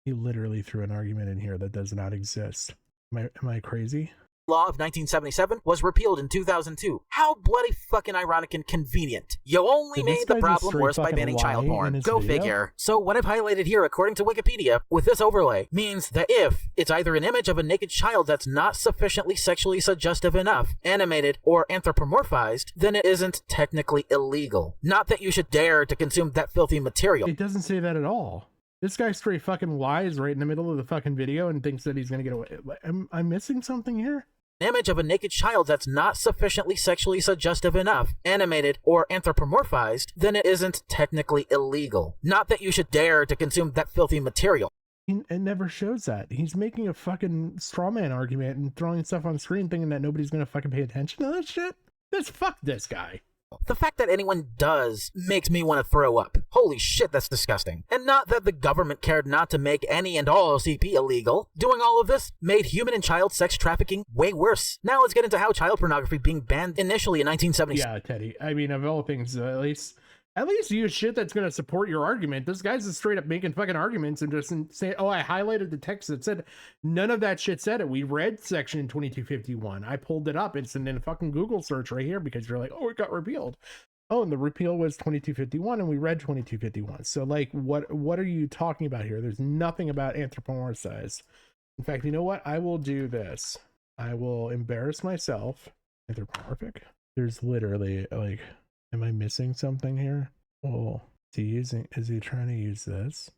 He literally threw an argument in here that does not exist. Am I crazy? Law of 1977 was repealed in 2002. How bloody fucking ironic and convenient. You only made the problem worse by banning child porn. Go figure. So what I've highlighted here, according to Wikipedia, with this overlay, means that if it's either an image of a naked child that's not sufficiently sexually suggestive enough, animated, or anthropomorphized, then it isn't technically illegal. Not that you should dare to consume that filthy material. It doesn't say that at all. This guy straight fucking lies right in the middle of the fucking video and thinks that he's gonna get away. Am I missing something here? Image of a naked child that's not sufficiently sexually suggestive enough, animated, or anthropomorphized, then it isn't technically illegal. Not that you should dare to consume that filthy material. It never shows that. He's making a fucking straw man argument and throwing stuff on screen thinking that nobody's gonna fucking pay attention to that shit. Fuck this guy. The fact that anyone does makes me want to throw up. Holy shit, that's disgusting. And not that the government cared not to make any and all CP illegal. Doing all of this made human and child sex trafficking way worse. Now let's get into how child pornography being banned initially in 1976. Yeah, Teddy. I mean, of all things, at least use shit that's going to support your argument. This guy's just straight up making fucking arguments and just saying, oh, I highlighted the text that said none of that shit said it. We read section 2251. I pulled it up. It's in a fucking Google search right here because you're like, oh, it got repealed. Oh, and the repeal was 2251 and we read 2251. So like, what are you talking about here? There's nothing about anthropomorphized. In fact, you know what? I will do this. I will embarrass myself. Anthropomorphic. There's literally like, am I missing something here? Well, is he trying to use this?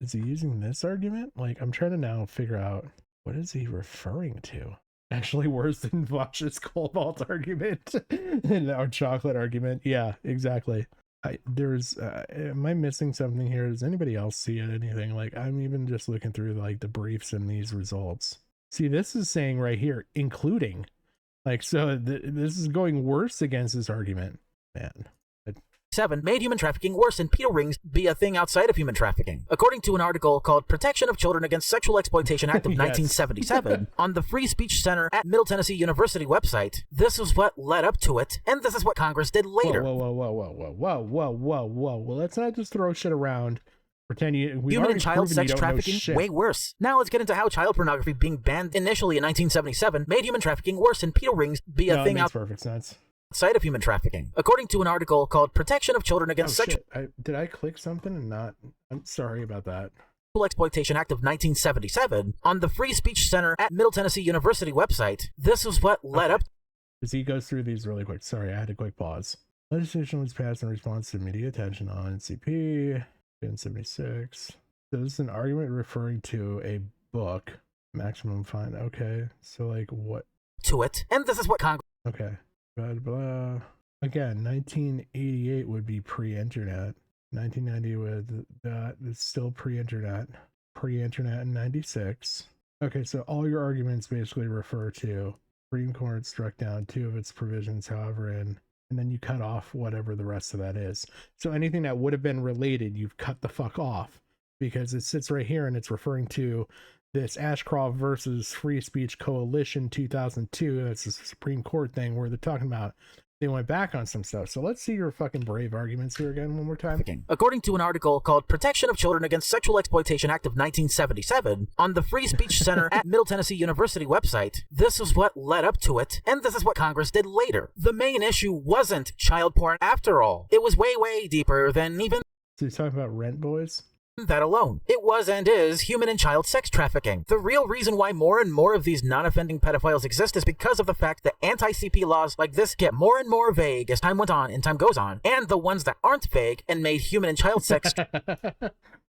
Is he using this argument? Like, I'm trying to now figure out, what is he referring to? Actually worse than Vosh's cobalt argument and our chocolate argument. Yeah, exactly. Am I missing something here? Does anybody else see anything? Like, I'm even just looking through like the briefs and these results. See, this is saying right here, including. Like, so this is going worse against this argument, man. 7 made human trafficking worse and pedo rings be a thing outside of human trafficking. According to an article called Protection of Children Against Sexual Exploitation Act of 1977 on the Free Speech Center at Middle Tennessee University website, this is what led up to it, and this is what Congress did later. Whoa. Well, let's not just throw shit around. Pretend human and child sex trafficking way worse. Now let's get into how child pornography being banned initially in 1977 made human trafficking worse and pedo rings be a thing perfect sense. Outside of human trafficking. According to an article called Protection of Children Against Sexual... Did I click something and not... I'm sorry about that. Exploitation Act of 1977 on the Free Speech Center at Middle Tennessee University website. This is what led up... As he goes through these really quick. Sorry, I had a quick pause. Legislation was passed in response to media attention on NCP in 76. So this is an argument referring to a book. Maximum fine. Okay. So like what? To it. And this is what Congress... Okay. Blah, blah. Again, 1988 would be pre-internet. 1990 with that is still pre-internet. Pre-internet in 96. Okay, so all your arguments basically refer to Supreme Court struck down 2 of its provisions, however, and then you cut off whatever the rest of that is. So anything that would have been related, you've cut the fuck off because it sits right here and it's referring to this Ashcroft versus Free Speech Coalition 2002. That's a Supreme Court thing where they're talking about they went back on some stuff. So let's see your fucking brave arguments here again one more time. According to an article called Protection of Children Against Sexual Exploitation Act of 1977 on the Free Speech Center at Middle Tennessee University website, this is what led up to it, and this is what Congress did later. The main issue wasn't child porn after all. It was way, way deeper than even... So you're talking about Rent Boys? That alone. It was and is human and child sex trafficking. The real reason why more and more of these non-offending pedophiles exist is because of the fact that anti-CP laws like this get more and more vague as time went on and time goes on, and the ones that aren't vague and made human and child sex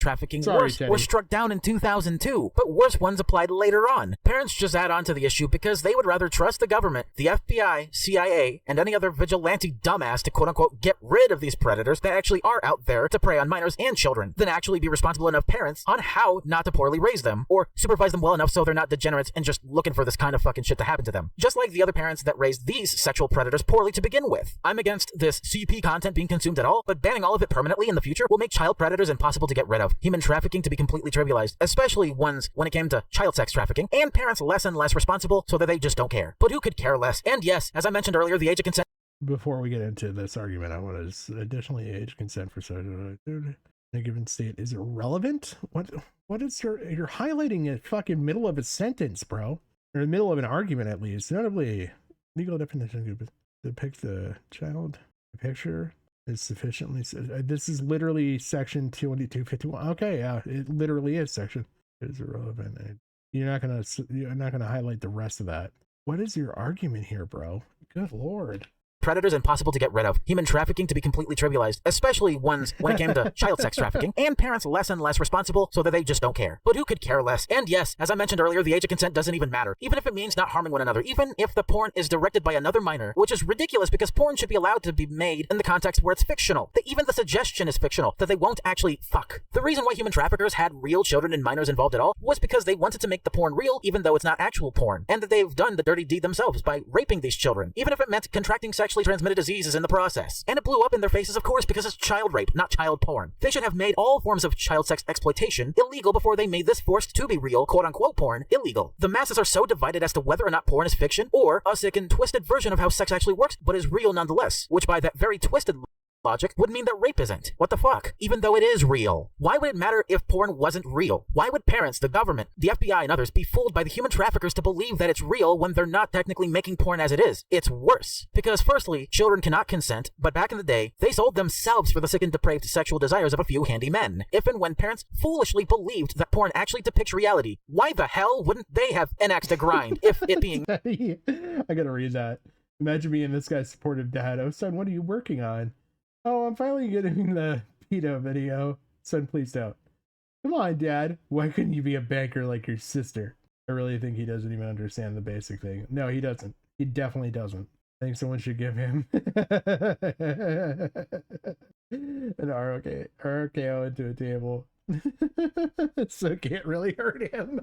trafficking worse Teddy. were struck down in 2002, but worse ones applied later on. Parents just add on to the issue because they would rather trust the government, the FBI, CIA, and any other vigilante dumbass to quote-unquote get rid of these predators that actually are out there to prey on minors and children than actually be responsible enough parents on how not to poorly raise them or supervise them well enough so they're not degenerates and just looking for this kind of fucking shit to happen to them. Just like the other parents that raised these sexual predators poorly to begin with. I'm against this CP content being consumed at all, but banning all of it permanently in the future will make child predators impossible to get rid of. Human trafficking to be completely trivialized, especially ones when it came to child sex trafficking, and parents less and less responsible so that they just don't care. But who could care less? And yes, as I mentioned earlier, the age of consent... Before we get into this argument, I want to additionally age consent for in a given state is irrelevant. What is you're highlighting a fucking middle of a sentence, bro, or the middle of an argument at least. Notably, legal definition depict the child. The picture is sufficiently. This is literally section 2251. Okay, yeah, it literally is section. It is irrelevant. You're not gonna highlight the rest of that. What is your argument here, bro? Good lord. Predators impossible to get rid of. Human trafficking to be completely trivialized, especially ones when it came to child sex trafficking, and parents less and less responsible so that they just don't care. But who could care less? And yes, as I mentioned earlier, the age of consent doesn't even matter, even if it means not harming one another, even if the porn is directed by another minor, which is ridiculous because porn should be allowed to be made in the context where it's fictional. That even the suggestion is fictional, that they won't actually fuck. The reason why human traffickers had real children and minors involved at all was because they wanted to make the porn real even though it's not actual porn, and that they've done the dirty deed themselves by raping these children, even if it meant contracting sexual sexually transmitted diseases in the process. And it blew up in their faces, of course, because it's child rape, not child porn. They should have made all forms of child sex exploitation illegal before they made this forced to be real, quote-unquote porn, illegal. The masses are so divided as to whether or not porn is fiction, or a sick and twisted version of how sex actually works, but is real nonetheless, which by that very twisted logic would mean that rape isn't. What the fuck? Even though it is real. Why would it matter if porn wasn't real? Why would parents, the government, the FBI, and others be fooled by the human traffickers to believe that it's real when they're not technically making porn as it is? It's worse. Because firstly, children cannot consent, but back in the day, they sold themselves for the sick and depraved sexual desires of a few handy men. If and when parents foolishly believed that porn actually depicts reality, why the hell wouldn't they have an axe to grind if it being... I gotta read that. Imagine being this guy's supportive dad. Oh, son, what are you working on? Oh, I'm finally getting the pedo video. Son, please don't. Come on, Dad. Why couldn't you be a banker like your sister? I really think he doesn't even understand the basic thing. No, he doesn't. He definitely doesn't. I think someone should give him an RKO into a table. So it can't really hurt him.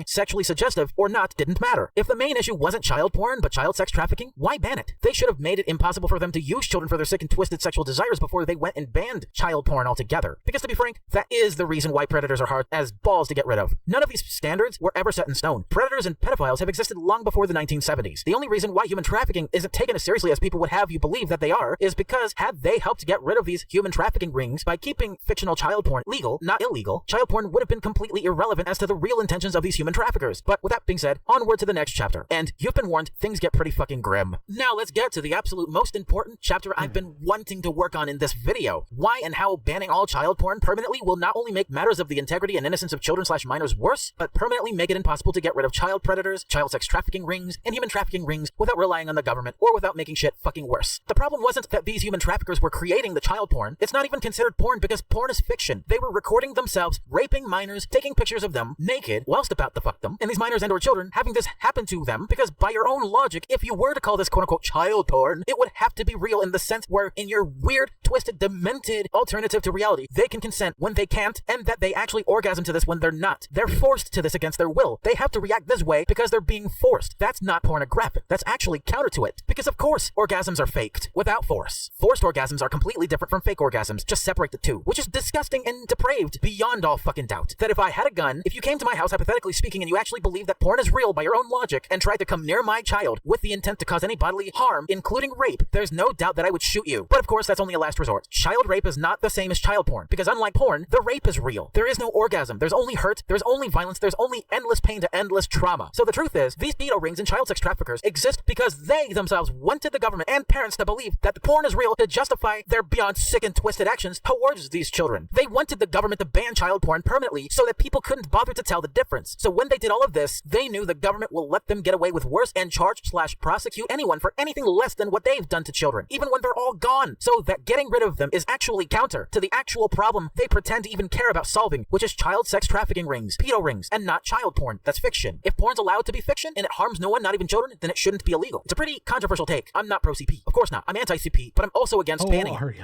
Sexually suggestive or not didn't matter. If the main issue wasn't child porn but child sex trafficking, why ban it? They should have made it impossible for them to use children for their sick and twisted sexual desires before they went and banned child porn altogether. Because to be frank, that is the reason why predators are hard as balls to get rid of. None of these standards were ever set in stone. Predators and pedophiles have existed long before the 1970s. The only reason why human trafficking isn't taken as seriously as people would have you believe that they are is because had they helped get rid of these human trafficking rings by keeping fictional child porn legal, not illegal, child porn would have been completely irrelevant as to the real intentions of these human traffickers. But with that being said, onward to the next chapter. And you've been warned, things get pretty fucking grim. Now let's get to the absolute most important chapter I've been wanting to work on in this video. Why and how banning all child porn permanently will not only make matters of the integrity and innocence of children/minors worse, but permanently make it impossible to get rid of child predators, child sex trafficking rings, and human trafficking rings without relying on the government or without making shit fucking worse. The problem wasn't that these human traffickers were creating the child porn. It's not even considered porn because porn is fiction. They were recording themselves, raping minors, taking pictures of them naked whilst about to fuck them, and these minors and or children having this happen to them because by your own logic, if you were to call this quote-unquote child porn, it would have to be real in the sense where in your weird, twisted, demented alternative to reality, they can consent when they can't and that they actually orgasm to this when they're not. They're forced to this against their will. They have to react this way because they're being forced. That's not pornographic. That's actually counter to it. Because of course, orgasms are faked without force. Forced orgasms are completely different from fake orgasms. Just separate the two, which is disgusting and depraved beyond all fucking doubt. That if I had a gun, if you came to my house hypothetically speaking and you actually believe that porn is real by your own logic and tried to come near my child with the intent to cause any bodily harm, including rape, there's no doubt that I would shoot you. But of course, that's only a last resort. Child rape is not the same as child porn, because unlike porn, the rape is real. There is no orgasm. There's only hurt. There's only violence. There's only endless pain to endless trauma. So the truth is, these pedo rings and child sex traffickers exist because they themselves wanted the government and parents to believe that the porn is real to justify their beyond sick and twisted actions towards these children. They wanted the government to ban child porn permanently so that people couldn't bother to tell the difference. So when they did all of this, they knew the government will let them get away with worse and charge/prosecute anyone for anything less than what they've done to children, even when they're all gone. So that getting rid of them is actually counter to the actual problem they pretend to even care about solving, which is child sex trafficking rings, pedo rings, and not child porn. That's fiction. If porn's allowed to be fiction and it harms no one, not even children, then it shouldn't be illegal. It's a pretty controversial take. I'm not pro-CP. Of course not. I'm anti-CP, but I'm also against banning it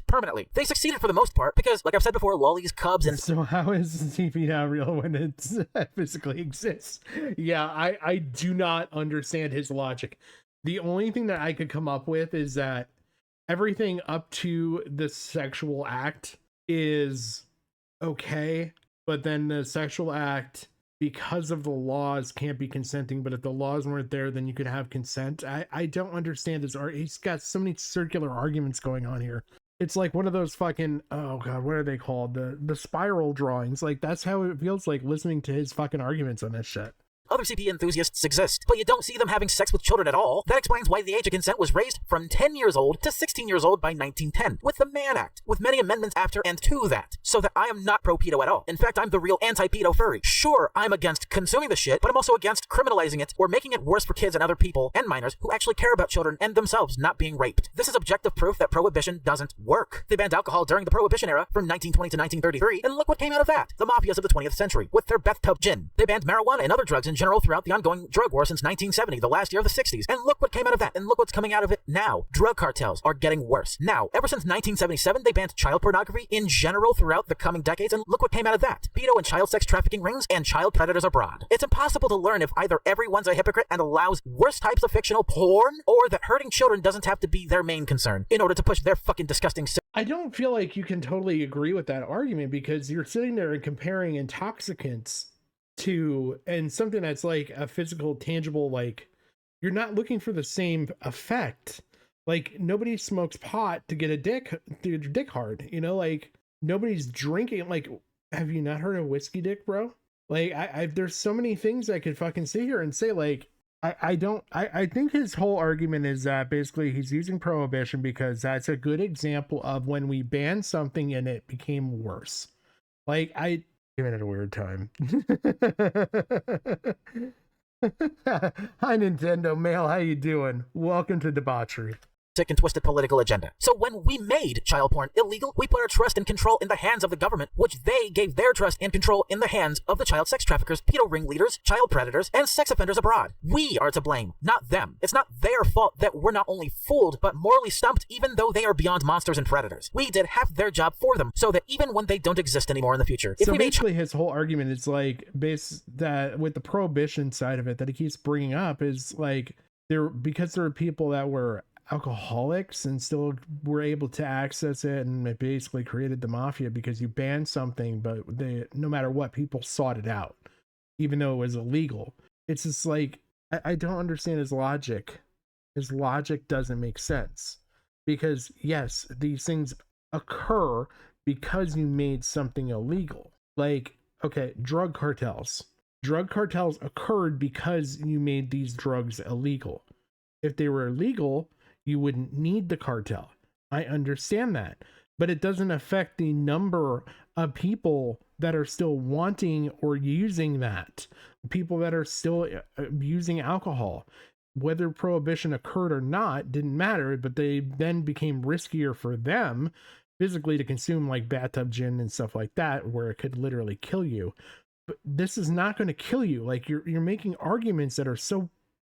permanently. They succeeded for the most part because, like I've said before, lollies, cubs, and... So how is CP not real when it physically exists? Yeah, I do not understand his logic. The only thing that I could come up with is that everything up to the sexual act is okay, but then the sexual act, because of the laws, can't be consenting, but if the laws weren't there, then you could have consent. I don't understand this. He's got so many circular arguments going on here. It's like one of those fucking, oh god, what are they called? The spiral drawings. Like, that's how it feels like listening to his fucking arguments on this shit. Other CP enthusiasts exist, but you don't see them having sex with children at all. That explains why the age of consent was raised from 10 years old to 16 years old by 1910, with the Mann Act, with many amendments after and to that, so that I am not pro-pedo at all. In fact, I'm the real anti-pedo furry. Sure, I'm against consuming the shit, but I'm also against criminalizing it or making it worse for kids and other people and minors who actually care about children and themselves not being raped. This is objective proof that prohibition doesn't work. They banned alcohol during the Prohibition era from 1920 to 1933, and look what came out of that. The mafias of the 20th century, with their bathtub gin. They banned marijuana and other drugs in general throughout the ongoing drug war since 1970, the last year of the 60s. And look what came out of that, and look what's coming out of it now. Drug cartels are getting worse. Now, ever since 1977, they banned child pornography in general throughout the coming decades, and look what came out of that. Pedo and child sex trafficking rings and child predators abroad. It's impossible to learn if either everyone's a hypocrite and allows worse types of fictional porn, or that hurting children doesn't have to be their main concern in order to push their fucking disgusting I don't feel like you can totally agree with that argument, because you're sitting there and comparing intoxicants to, and something that's like a physical, tangible, like, you're not looking for the same effect. Like, nobody smokes pot to get a dick hard, you know, like, nobody's drinking. Like, have you not heard of whiskey dick, bro? Like, I there's so many things I could fucking sit here and say, like, I think his whole argument is that basically he's using prohibition because that's a good example of when we banned something and it became worse. Like, I giving it a weird time. Hi, Nintendo Mail. How you doing? Welcome to debauchery. sick and twisted political agenda. So when we made child porn illegal, we put our trust and control in the hands of the government, which they gave their trust and control in the hands of the child sex traffickers, pedo ringleaders, child predators, and sex offenders abroad. We are to blame, not them. It's not their fault that we're not only fooled, but morally stumped, even though they are beyond monsters and predators. We did half their job for them, so that even when they don't exist anymore in the future. So basically his whole argument is like, that with the prohibition side of it that he keeps bringing up is like, because there are people that were alcoholics and still were able to access it, and it basically created the mafia because you banned something, but no matter what, people sought it out even though it was illegal. It's just like, I don't understand his logic. His logic doesn't make sense, because yes, these things occur because you made something illegal. Like, okay, drug cartels occurred because you made these drugs illegal. If they were illegal, you wouldn't need the cartel. I understand that, but it doesn't affect the number of people that are still wanting or using that. People that are still using alcohol. Whether prohibition occurred or not didn't matter, but they then became riskier for them physically to consume, like bathtub gin and stuff like that, where it could literally kill you. But this is not going to kill you. Like, you're making arguments that are so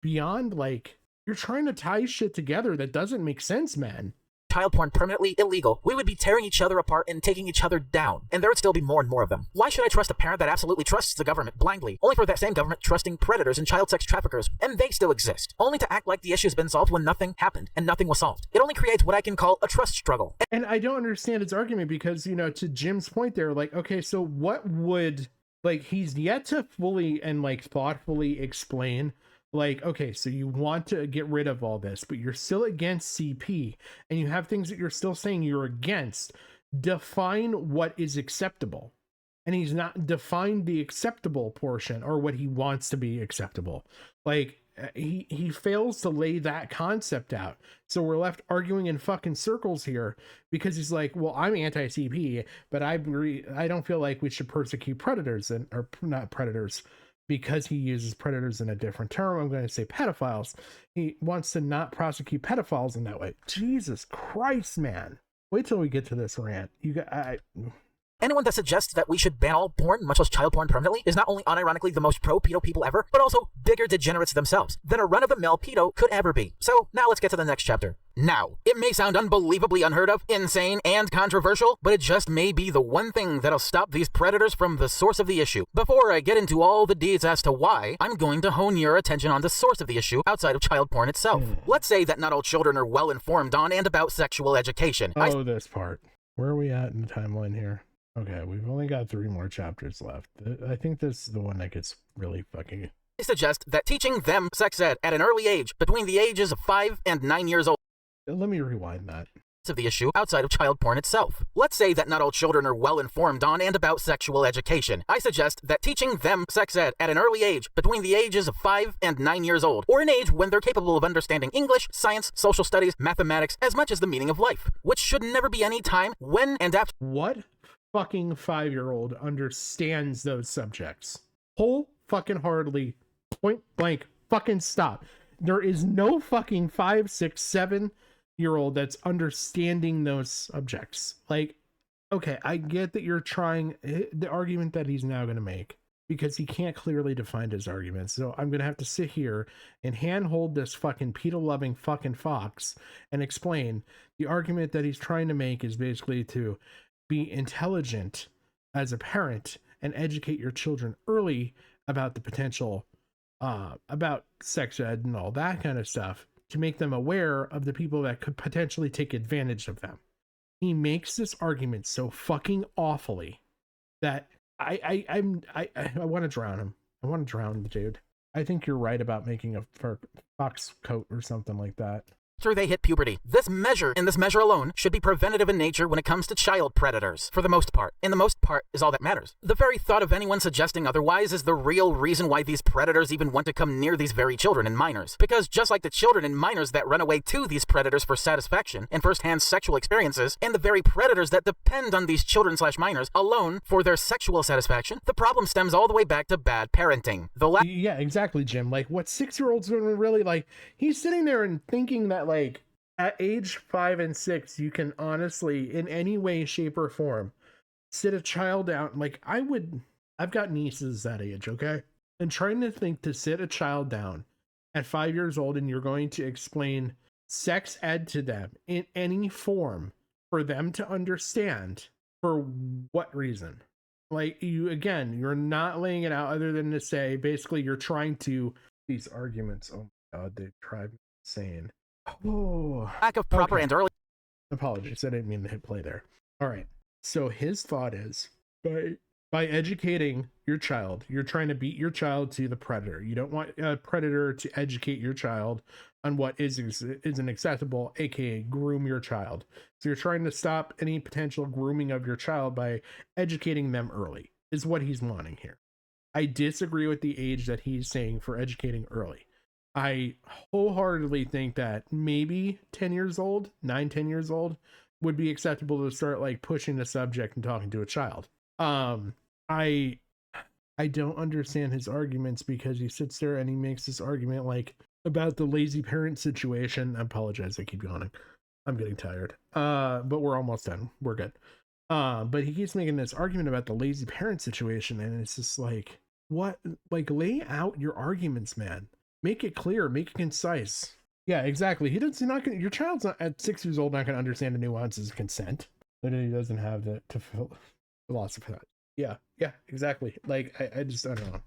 beyond, like, you're trying to tie shit together that doesn't make sense, man. Child porn permanently illegal, we would be tearing each other apart and taking each other down, and there would still be more and more of them. Why should I trust a parent that absolutely trusts the government blindly, only for that same government trusting predators and child sex traffickers, and they still exist, only to act like the issue's been solved when nothing happened and nothing was solved? It only creates what I can call a trust struggle. And I don't understand his argument because, you know, to Jim's point there, like, okay, so what would, like, he's yet to fully and, like, thoughtfully explain, like, okay, so you want to get rid of all this, but you're still against CP, and you have things that you're still saying you're against. Define what is acceptable. And he's not defined the acceptable portion, or what he wants to be acceptable. Like, he fails to lay that concept out. So we're left arguing in fucking circles here, because he's like, well, I'm anti-CP, but I don't feel like we should persecute predators, or not predators, because he uses predators in a different term. I'm going to say pedophiles. He wants to not prosecute pedophiles in that way. Jesus Christ, man. Wait till we get to this rant. Anyone that suggests that we should ban all porn, much less child porn, permanently is not only unironically the most pro-pedo people ever, but also bigger degenerates themselves than a run-of-the-mill pedo could ever be. So now let's get to the next chapter. Now, it may sound unbelievably unheard of, insane, and controversial, but it just may be the one thing that'll stop these predators from the source of the issue. Before I get into all the deeds as to why, I'm going to hone your attention on the source of the issue outside of child porn itself. Let's say that not all children are well informed on and about sexual education. This part. Where are we at in the timeline here? Okay, we've only got 3 more chapters left. I think this is the one that gets really fucking... I suggest that teaching them sex ed at an early age, between the ages of 5 and 9 years old. Let me rewind that. Of the issue outside of child porn itself. Let's say that not all children are well informed on and about sexual education. I suggest that teaching them sex ed at an early age, between the ages of 5 and 9 years old, or an age when they're capable of understanding English, science, social studies, mathematics, as much as the meaning of life, which should never be any time when and after. What fucking 5-year-old understands those subjects? Whole fucking hardly, point blank, fucking stop. There is no fucking 5, 6, 7-year-old that's understanding those subjects. Like, okay, I get that you're trying, the argument that he's now going to make because he can't clearly define his arguments. So I'm going to have to sit here and handhold this fucking pedo-loving fucking fox and explain the argument that he's trying to make is basically to be intelligent as a parent and educate your children early about the potential, about sex ed and all that kind of stuff, to make them aware of the people that could potentially take advantage of them. He makes this argument so fucking awfully that I want to drown him. I want to drown the dude. I think you're right about making a fox coat or something like that. After they hit puberty. This measure, and this measure alone, should be preventative in nature when it comes to child predators, for the most part. And the most part is all that matters. The very thought of anyone suggesting otherwise is the real reason why these predators even want to come near these very children and minors. Because just like the children and minors that run away to these predators for satisfaction and first-hand sexual experiences, and the very predators that depend on these children/minors alone for their sexual satisfaction, the problem stems all the way back to bad parenting. Yeah, exactly, Jim. Like, what 6-year-olds are really like? He's sitting there and thinking that, like, at age 5 and 6, you can honestly, in any way, shape, or form, sit a child down. Like, I've got nieces that age, okay? And trying to think to sit a child down at 5 years old and you're going to explain sex ed to them in any form for them to understand, for what reason? Like, you're not laying it out other than to say, basically, you're trying to, these arguments, oh my God, they drive me insane. Oh, lack of proper and early. Apologies, I didn't mean to hit play there. All right. So his thought is, by educating your child, you're trying to beat your child to the predator. You don't want a predator to educate your child on what isn't acceptable, aka groom your child. So you're trying to stop any potential grooming of your child by educating them early, is what he's wanting here. I disagree with the age that he's saying for educating early. I wholeheartedly think that maybe 10 years old, 9-10 years old would be acceptable to start like pushing the subject and talking to a child. I don't understand his arguments, because he sits there and he makes this argument like about the lazy parent situation. I apologize, I keep yawning. I'm getting tired. But we're almost done. We're good. But he keeps making this argument about the lazy parent situation, and it's just like, what? Like, lay out your arguments, man. Make it clear, make it concise. Yeah, exactly. Your child's not at 6 years old not going to understand the nuances of consent. Literally doesn't have the philosophy. Yeah, exactly. Like, I just, I don't know.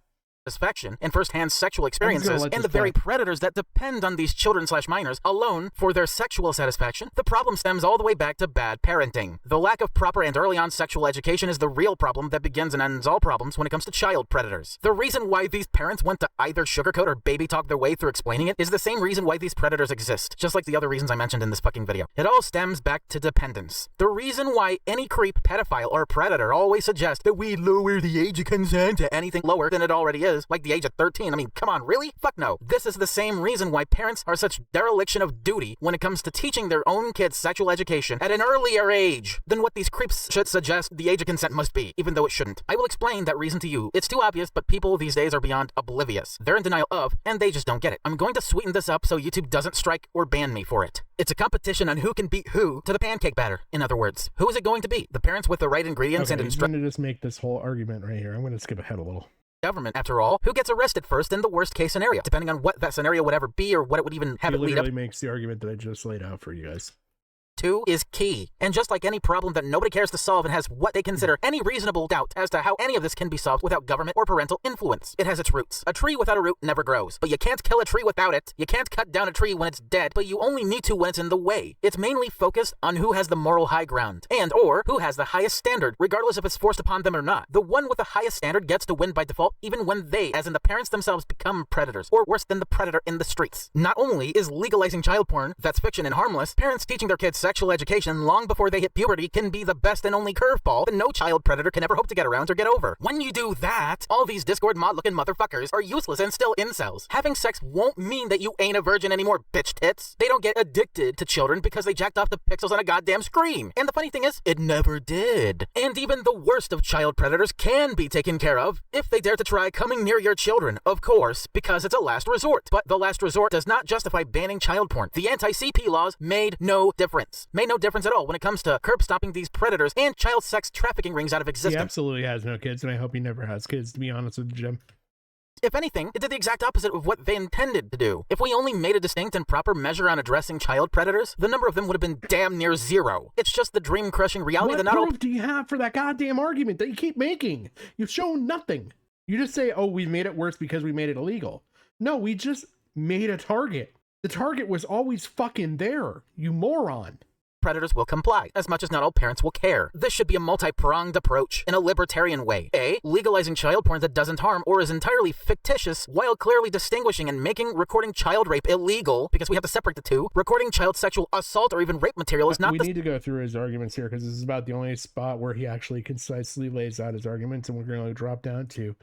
Satisfaction and first-hand sexual experiences, and the very predators that depend on these children/minors alone for their sexual satisfaction, the problem stems all the way back to bad parenting. The lack of proper and early-on sexual education is the real problem that begins and ends all problems when it comes to child predators. The reason why these parents want to either sugarcoat or baby talk their way through explaining it is the same reason why these predators exist, just like the other reasons I mentioned in this fucking video. It all stems back to dependence. The reason why any creep, pedophile, or predator always suggests that we lower the age of consent to anything lower than it already is, like the age of 13. I mean, come on, really? Fuck no. This is the same reason why parents are such dereliction of duty when it comes to teaching their own kids sexual education at an earlier age than what these creeps should suggest the age of consent must be, even though it shouldn't. I will explain that reason to you. It's too obvious, but people these days are beyond oblivious. They're in denial of, and they just don't get it. I'm going to sweeten this up so YouTube doesn't strike or ban me for it. It's a competition on who can beat who to the pancake batter. In other words, who is it going to be? The parents with the right ingredients and instructions. I'm going to just make this whole argument right here. I'm going to skip ahead a little. Government, after all, who gets arrested first in the worst case scenario, depending on what that scenario would ever be or what it would even have it lead up. He literally makes the argument that I just laid out for you guys. 2 is key. And just like any problem that nobody cares to solve and has what they consider any reasonable doubt as to how any of this can be solved without government or parental influence, it has its roots. A tree without a root never grows. But you can't kill a tree without it. You can't cut down a tree when it's dead, but you only need to when it's in the way. It's mainly focused on who has the moral high ground, and or who has the highest standard, regardless if it's forced upon them or not. The one with the highest standard gets to win by default, even when they, as in the parents themselves, become predators, or worse than the predator in the streets. Not only is legalizing child porn, that's fiction and harmless, parents teaching their kids sexual education long before they hit puberty can be the best and only curveball that no child predator can ever hope to get around or get over. When you do that, all these Discord mod-looking motherfuckers are useless and still incels. Having sex won't mean that you ain't a virgin anymore, bitch tits. They don't get addicted to children because they jacked off the pixels on a goddamn screen. And the funny thing is, it never did. And even the worst of child predators can be taken care of if they dare to try coming near your children, of course, because it's a last resort. But the last resort does not justify banning child porn. The anti-CP laws made no difference. kids. Made no difference at all when it comes to curb stopping these predators and child sex trafficking rings out of He existence. absolutely has no kids, and I hope he never has kids, to be honest with you, Jim. If anything, it did the exact opposite of what they intended to do. If we only made a distinct and proper measure on addressing child predators, the number of them would have been damn near zero. It's just the dream-crushing reality What that not all... proof do you have for that goddamn argument that you keep making? You've shown nothing. You just say, oh, we made it worse because we made it illegal. No, we just made a target. The target was always fucking there, you moron. predators will comply, as much as not all parents will care. This should be a multi-pronged approach, in a libertarian way. A. Legalizing child porn that doesn't harm or is entirely fictitious, while clearly distinguishing and making recording child rape illegal, because we have to separate the two. Recording child sexual assault or even rape material is not We need to go through his arguments here, because this is about the only spot where he actually concisely lays out his arguments, and we're going to drop down to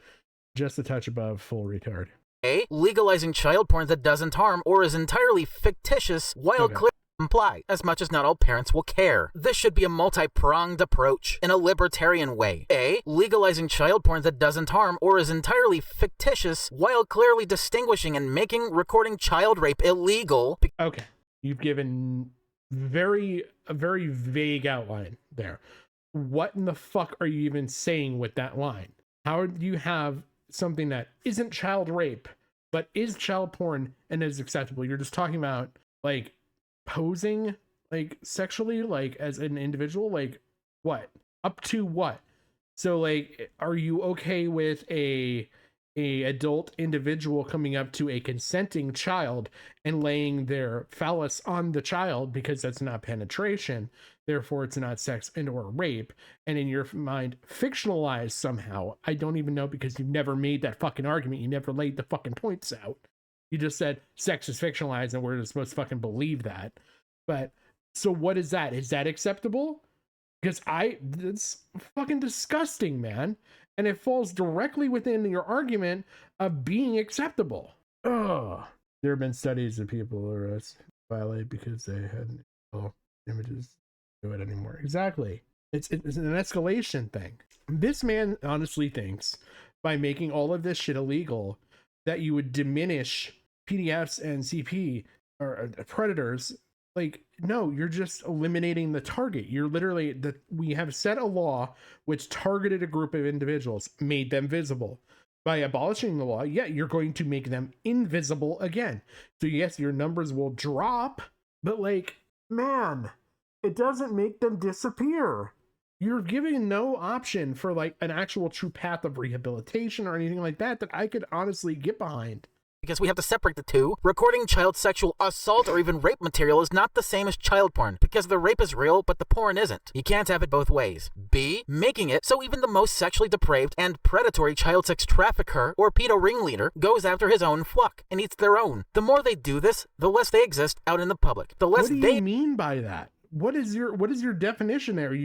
just a touch above full retard. A. Legalizing child porn that doesn't harm or is entirely fictitious, while clearly comply, as much as not all parents will care. This should be a multi-pronged approach, in a libertarian way. A. Legalizing child porn that doesn't harm or is entirely fictitious, while clearly distinguishing and making recording child rape illegal. Okay, you've given a very vague outline there. What in the fuck are you even saying with that line? How do you have something that isn't child rape, but is child porn and is acceptable? You're just talking about, like, posing, like, sexually, like, as an individual, like, what? Up to what? So, like, are you okay with a adult individual coming up to a consenting child and laying their phallus on the child, because that's not penetration, therefore it's not sex and or rape, and in your mind fictionalized somehow? I don't even know, because you've never made that fucking argument. You never laid the fucking points out. You just said sex is fictionalized and we're just supposed to fucking believe that. But so what is that? Is that acceptable? Because it's fucking disgusting, man. And it falls directly within your argument of being acceptable. Ugh. There have been studies of people who are violate because they had images do it anymore. Exactly. It's an escalation thing. This man honestly thinks by making all of this shit illegal that you would diminish PDFs and CP or predators. Like, no, you're just eliminating the target. You're literally we have set a law which targeted a group of individuals, made them visible. By abolishing the law, yeah, you're going to make them invisible again. So yes, your numbers will drop, but, like, man, it doesn't make them disappear. You're giving no option for, like, an actual true path of rehabilitation or anything like that I could honestly get behind. Because we have to separate the two. Recording child sexual assault or even rape material is not the same as child porn, because the rape is real, but the porn isn't. You can't have it both ways. B. Making it so even the most sexually depraved and predatory child sex trafficker or pedo ringleader goes after his own flock and eats their own. The more they do this, the less they exist out in the public. The less what do you mean by that? What is your definition there?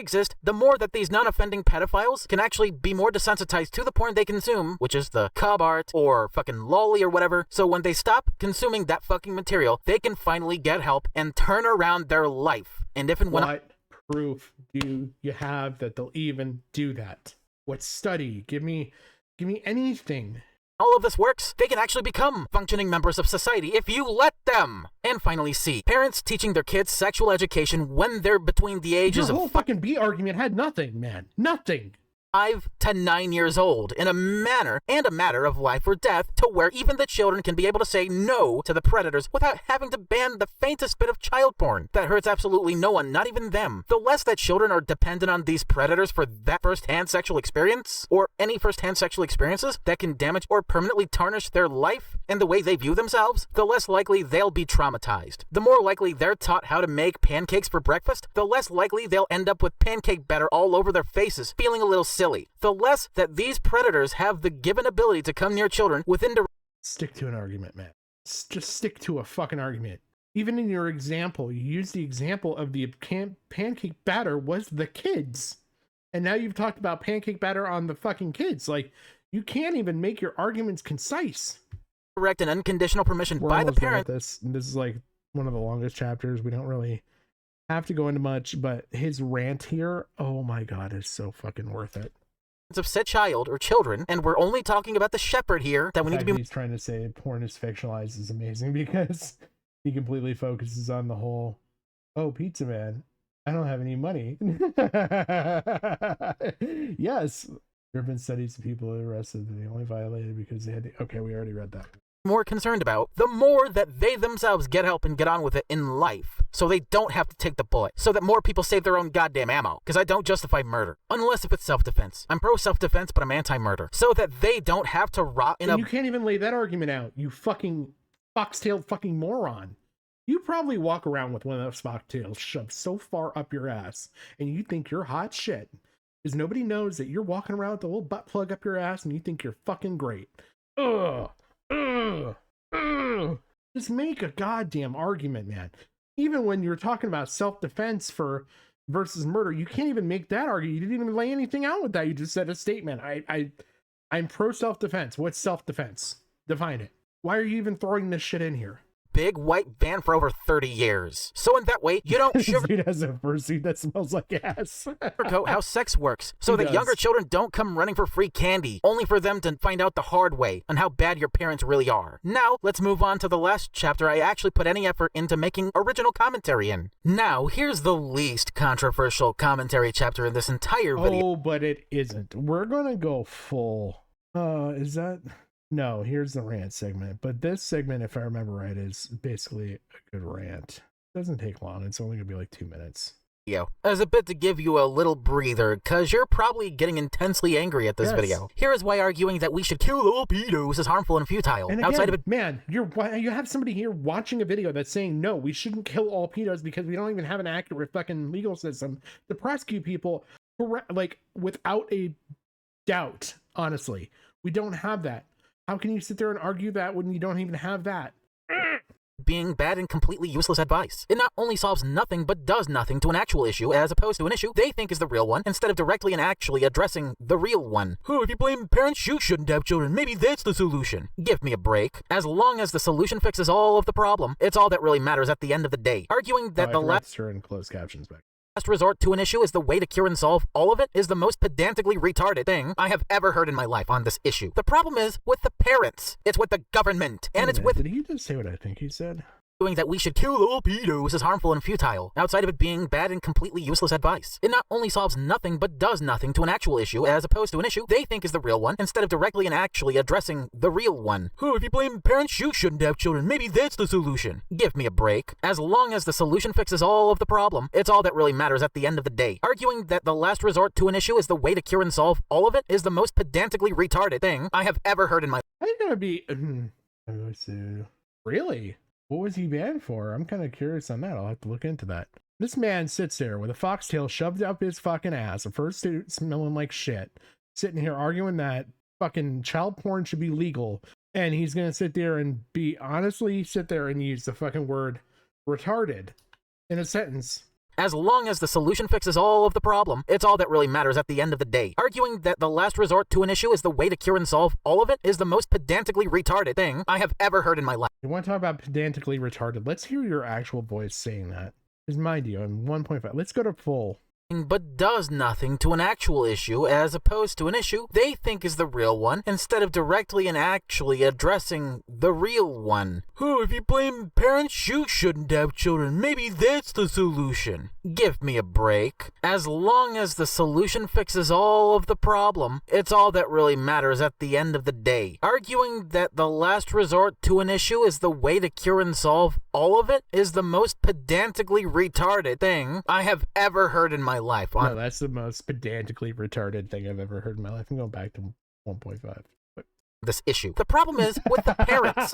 Exist, the more that these non-offending pedophiles can actually be more desensitized to the porn they consume, which is the cub art or fucking lolly or whatever. So when they stop consuming that fucking material, they can finally get help and turn around their life. And if and when... What proof do you have that they'll even do that? What study? Give me anything. All of this works, they can actually become functioning members of society if you let them. And finally, C. Parents teaching their kids sexual education when they're between the ages Your of... whole fucking B argument had nothing, man. Nothing. 5 to 9 years old in a manner and a matter of life or death, to where even the children can be able to say no to the predators without having to ban the faintest bit of child porn. That hurts absolutely no one, not even them. The less that children are dependent on these predators for that first-hand sexual experience, or any first-hand sexual experiences that can damage or permanently tarnish their life and the way they view themselves, the less likely they'll be traumatized. The more likely they're taught how to make pancakes for breakfast, the less likely they'll end up with pancake batter all over their faces, feeling a little silly. The less that these predators have the given ability to come near children within the... Stick to an argument, man. Just stick to a fucking argument. Even in your example, you used the example of the pancake batter was the kids. And now you've talked about pancake batter on the fucking kids. Like, you can't even make your arguments concise. Direct and unconditional permission by the parent. This is like one of the longest chapters. We don't really have to go into much, but his rant here, oh my god, is so fucking worth it. Of said child or children, and we're only talking about the shepherd here, that we need to be... He's trying to say porn is fictionalized is amazing, because He completely focuses on the whole, oh, pizza man, I don't have any money. Yes. There have been studies of people arrested that they only violated because they had to, okay, we already read that. More concerned about, the more that they themselves get help and get on with it in life, so they don't have to take the bullet, so that more people save their own goddamn ammo. Because I don't justify murder, unless if it's self-defense. I'm pro self-defense, but I'm anti-murder, so that they don't have to rot in and you can't even lay that argument out, you fucking foxtailed fucking moron. You probably walk around with one of those foxtails shoved so far up your ass, and you think you're hot shit, because nobody knows that you're walking around with a little butt plug up your ass, and you think you're fucking great. Ugh. Just make a goddamn argument, man. Even when you're talking about self-defense versus murder, you can't even make that argument. You didn't even lay anything out with that. You just said a statement. I'm pro self-defense. What's self-defense? Define it. Why are you even throwing this shit in here? Big white van for over 30 years. So in that way, you don't Dude has a fursuit that smells like ass. sugarcoat how sex works, so that younger children don't come running for free candy, only for them to find out the hard way on how bad your parents really are. Now, let's move on to the last chapter I actually put any effort into making original commentary in. Now, here's the least controversial commentary chapter in this entire video. Oh, but it isn't. We're gonna go full. Is that... No, here's the rant segment. But this segment, if I remember right, is basically a good rant. It doesn't take long. It's only going to be like 2 minutes. As a bit to give you a little breather, because you're probably getting intensely angry at this video. Here is why arguing that we should kill all pedos is harmful and futile. And again, outside of it, man, you have somebody here watching a video that's saying, no, we shouldn't kill all pedos because we don't even have an accurate fucking legal system to prosecute people, like, without a doubt, honestly. We don't have that. How can you sit there and argue that when you don't even have that? Being bad and completely useless advice. It not only solves nothing, but does nothing to an actual issue, as opposed to an issue they think is the real one, instead of directly and actually addressing the real one. Oh, if you blame parents, you shouldn't have children. Maybe that's the solution. Give me a break. As long as the solution fixes all of the problem, it's all that really matters at the end of the day. Arguing that the last turn closed captions back. Last resort to an issue is the way to cure and solve all of it is the most pedantically retarded thing I have ever heard in my life on this issue. The problem is with the parents. It's with the government. And it's with... Did he just say what I think he said? That we should kill all pedos is harmful and futile, outside of it being bad and completely useless advice. It not only solves nothing, but does nothing to an actual issue, as opposed to an issue they think is the real one, instead of directly and actually addressing the real one. Oh, if you blame parents, you shouldn't have children. Maybe that's the solution. Give me a break. As long as the solution fixes all of the problem, it's all that really matters at the end of the day. Arguing that the last resort to an issue is the way to cure and solve all of it is the most pedantically retarded thing I have ever heard in my life. I think that would be... Really? What was he banned for? I'm kind of curious on that. I'll have to look into that. This man sits there with a foxtail shoved up his fucking ass, a fursuit smelling like shit, sitting here arguing that fucking child porn should be legal, and he's gonna sit there and sit there and use the fucking word retarded in a sentence. As long as the solution fixes all of the problem, it's all that really matters at the end of the day. Arguing that the last resort to an issue is the way to cure and solve all of it is the most pedantically retarded thing I have ever heard in my life. You want to talk about pedantically retarded? Let's hear your actual voice saying that. Because mind you, I'm 1.5. Let's go to full. But does nothing to an actual issue, as opposed to an issue they think is the real one, instead of directly and actually addressing the real one. Oh, if you blame parents, you shouldn't have children. Maybe that's the solution. Give me a break. As long as the solution fixes all of the problem, it's all that really matters at the end of the day. Arguing that the last resort to an issue is the way to cure and solve all of it is the most pedantically retarded thing I have ever heard in my life. No, that's the most pedantically retarded thing I've ever heard in my life. I'm going back to 1.5. This issue. The problem is with the parents.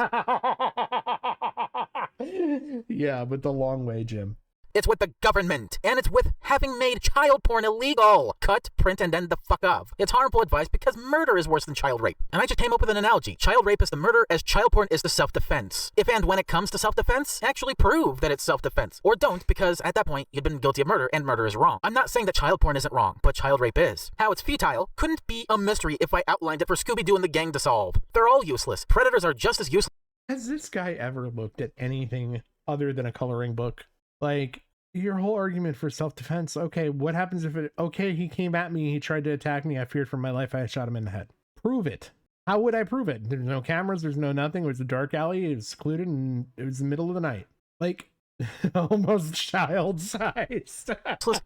Yeah, but the long way, Jim. It's with the government, and it's with having made child porn illegal. Cut, print, and end the fuck of. It's harmful advice because murder is worse than child rape. And I just came up with an analogy. Child rape is the murder as child porn is the self-defense. If and when it comes to self-defense, actually prove that it's self-defense. Or don't, because at that point, you've been guilty of murder, and murder is wrong. I'm not saying that child porn isn't wrong, but child rape is. How it's futile couldn't be a mystery if I outlined it for Scooby-Doo and the gang to solve. They're all useless. Predators are just as useless. Has this guy ever looked at anything other than a coloring book? Like, your whole argument for self-defense, okay, what happens if he came at me, he tried to attack me, I feared for my life, I shot him in the head. Prove it. How would I prove it? There's no cameras, there's no nothing, it was a dark alley, it was secluded, and it was the middle of the night. Like, almost child-sized.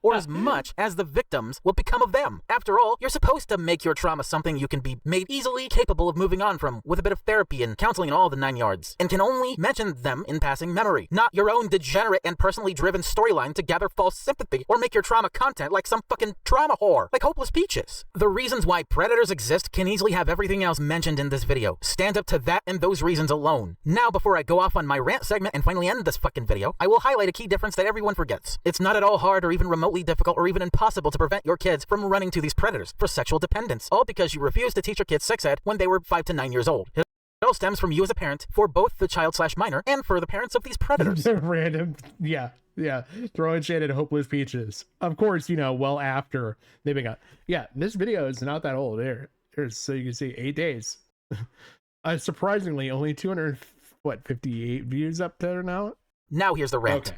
or as much as the victims will become of them. After all, you're supposed to make your trauma something you can be made easily capable of moving on from with a bit of therapy and counseling and all the 9 yards, and can only mention them in passing memory, not your own degenerate and personally driven storyline to gather false sympathy or make your trauma content like some fucking trauma whore, like Hopeless Peaches. The reasons why predators exist can easily have everything else mentioned in this video. Stand up to that and those reasons alone. Now, before I go off on my rant segment and finally end this fucking video, I will highlight a key difference that everyone forgets. It's not at all hard or even remotely difficult or even impossible to prevent your kids from running to these predators for sexual dependence, all because you refused to teach your kids sex ed when they were 5 to 9 years old. It all stems from you as a parent for both the child/minor and for the parents of these predators. Random, yeah, throwing shade at Hopeless Peaches. Of course, well after they've been got. Yeah, this video is not that old. Here's so you can see 8 days. Surprisingly, only 258 views up there now. Now here's the rant. Okay.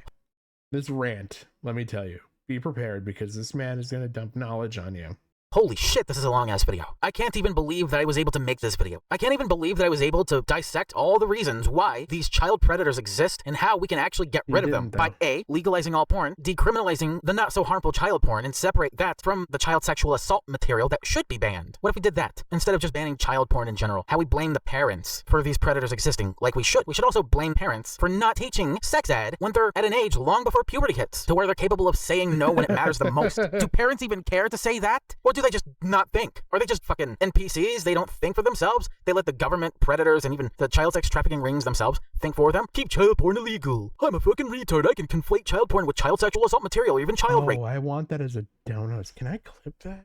This rant, let me tell you, be prepared because this man is going to dump knowledge on you. Holy shit, this is a long-ass video. I can't even believe that I was able to make this video. I can't even believe that I was able to dissect all the reasons why these child predators exist and how we can actually get rid of them by A, legalizing all porn, decriminalizing the not-so-harmful child porn, and separate that from the child sexual assault material that should be banned. What if we did that? Instead of just banning child porn in general, how we blame the parents for these predators existing like we should. We should also blame parents for not teaching sex ed when they're at an age long before puberty hits, to where they're capable of saying no when it matters the most. Do parents even care to say that? Or do they just not think? Are they just fucking NPCs? They don't think for themselves? They let the government, predators, and even the child sex trafficking rings themselves think for them? Keep child porn illegal. I'm a fucking retard. I can conflate child porn with child sexual assault material or even child rape. Oh, I want that as a download. Can I clip that?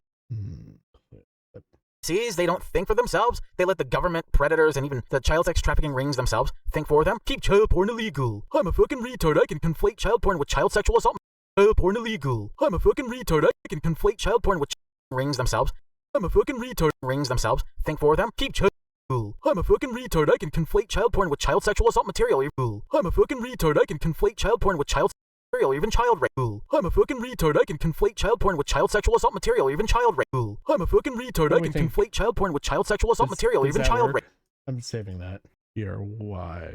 They don't think for themselves. They let the government, predators, and even the child sex trafficking rings themselves think for them. Keep child porn illegal. I'm a fucking retard. I can conflate child porn with child sexual assault. Child porn illegal. I'm a fucking retard. I can conflate child porn with rings themselves. I'm a fucking retard. Rings themselves think for them. Keep child. I'm a fucking retard. I can conflate child porn with child sexual assault material. I'm a fucking retard. I can conflate child porn with child material or even child rape. I'm a fucking retard. I can conflate child porn with child sexual assault material or even child rape. I'm a fucking retard. I can conflate child porn with child sexual assault material or even child rape. I'm saving that. ERYLLINS.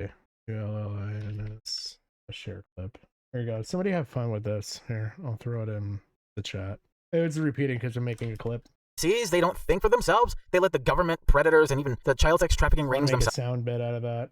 A share clip. There you go. Somebody have fun with this. Here, I'll throw it in the chat. It's repeating because I'm making a clip. They don't think for themselves. They let the government, predators, and even the child sex trafficking rings themselves. Sound bit out of that.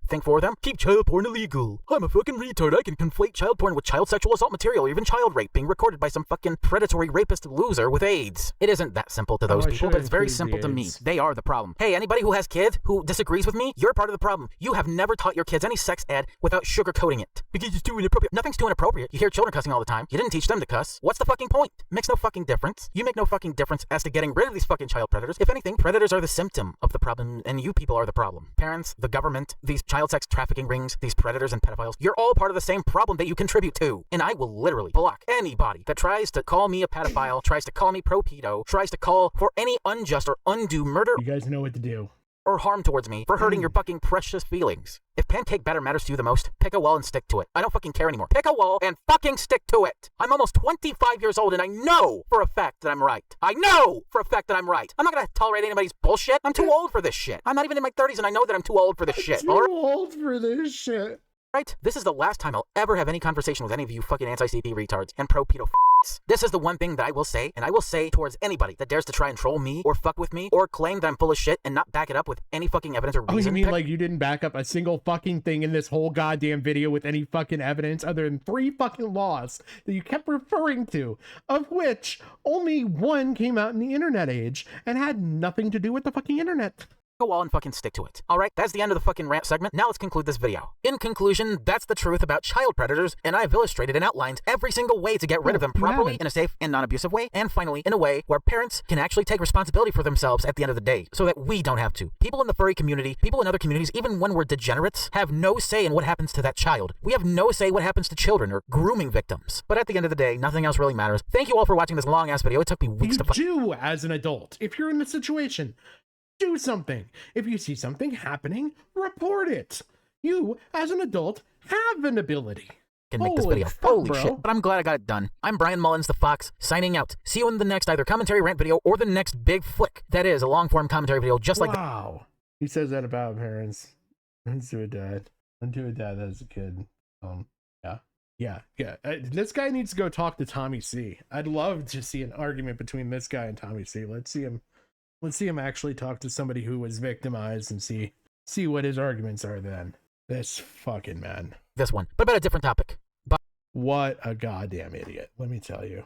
Think for them. Keep child porn illegal. I'm a fucking retard. I can conflate child porn with child sexual assault material or even child rape being recorded by some fucking predatory rapist loser with AIDS. It isn't that simple to those people, but it's very simple to me. They are the problem. Hey, anybody who has kids who disagrees with me, you're part of the problem. You have never taught your kids any sex ed without sugarcoating it. Because it's too inappropriate. Nothing's too inappropriate. You hear children cussing all the time. You didn't teach them to cuss. What's the fucking point? Makes no fucking difference. You make no fucking difference as to getting rid of these fucking child predators. If anything, predators are the symptom of the problem, and you people are the problem. Parents, the government, these child sex trafficking rings, these predators and pedophiles, you're all part of the same problem that you contribute to. And I will literally block anybody that tries to call me a pedophile, tries to call me pro-pedo, tries to call for any unjust or undue murder. You guys know what to do. Or harm towards me for hurting your fucking precious feelings. If pancake batter matters to you the most, pick a wall and stick to it. I don't fucking care anymore. Pick a wall and fucking stick to it. I'm almost 25 years old and I know for a fact that I'm right. I know for a fact that I'm right. I'm not gonna tolerate anybody's bullshit. I'm too old for this shit. I'm not even in my 30s and I know that I'm too old for this shit. Too old for this shit. Right? This is the last time I'll ever have any conversation with any of you fucking anti-CP retards and pro-pedo f***s. This is the one thing that I will say, and I will say towards anybody that dares to try and troll me or fuck with me or claim that I'm full of shit and not back it up with any fucking evidence or reason. Oh, you mean like you didn't back up a single fucking thing in this whole goddamn video with any fucking evidence other than 3 fucking laws that you kept referring to, of which only one came out in the internet age and had nothing to do with the fucking internet. Go all and fucking stick to it. Alright, that's the end of the fucking rant segment. Now let's conclude this video. In conclusion, that's the truth about child predators, and I've illustrated and outlined every single way to get rid of them properly, in a safe and non-abusive way, and finally, in a way where parents can actually take responsibility for themselves at the end of the day, so that we don't have to. People in the furry community, people in other communities, even when we're degenerates, have no say in what happens to that child. We have no say what happens to children or grooming victims. But at the end of the day, nothing else really matters. Thank you all for watching this long-ass video. It took me weeks to do as an adult. If you're in the situation, do something. If you see something happening, report it. You, as an adult, have an ability. Can make this video. Holy shit. But I'm glad I got it done. I'm Bryan Mullins, the Fox, signing out. See you in the next either commentary rant video or the next big flick. That is a long-form commentary video just like that. Wow. He says that about parents. Unto a dad. Unto a dad as a kid. Yeah. Yeah. This guy needs to go talk to Tommy C. I'd love to see an argument between this guy and Tommy C. Let's see him actually talk to somebody who was victimized and see what his arguments are then. This fucking man. This one, but about a different topic. What a goddamn idiot, let me tell you.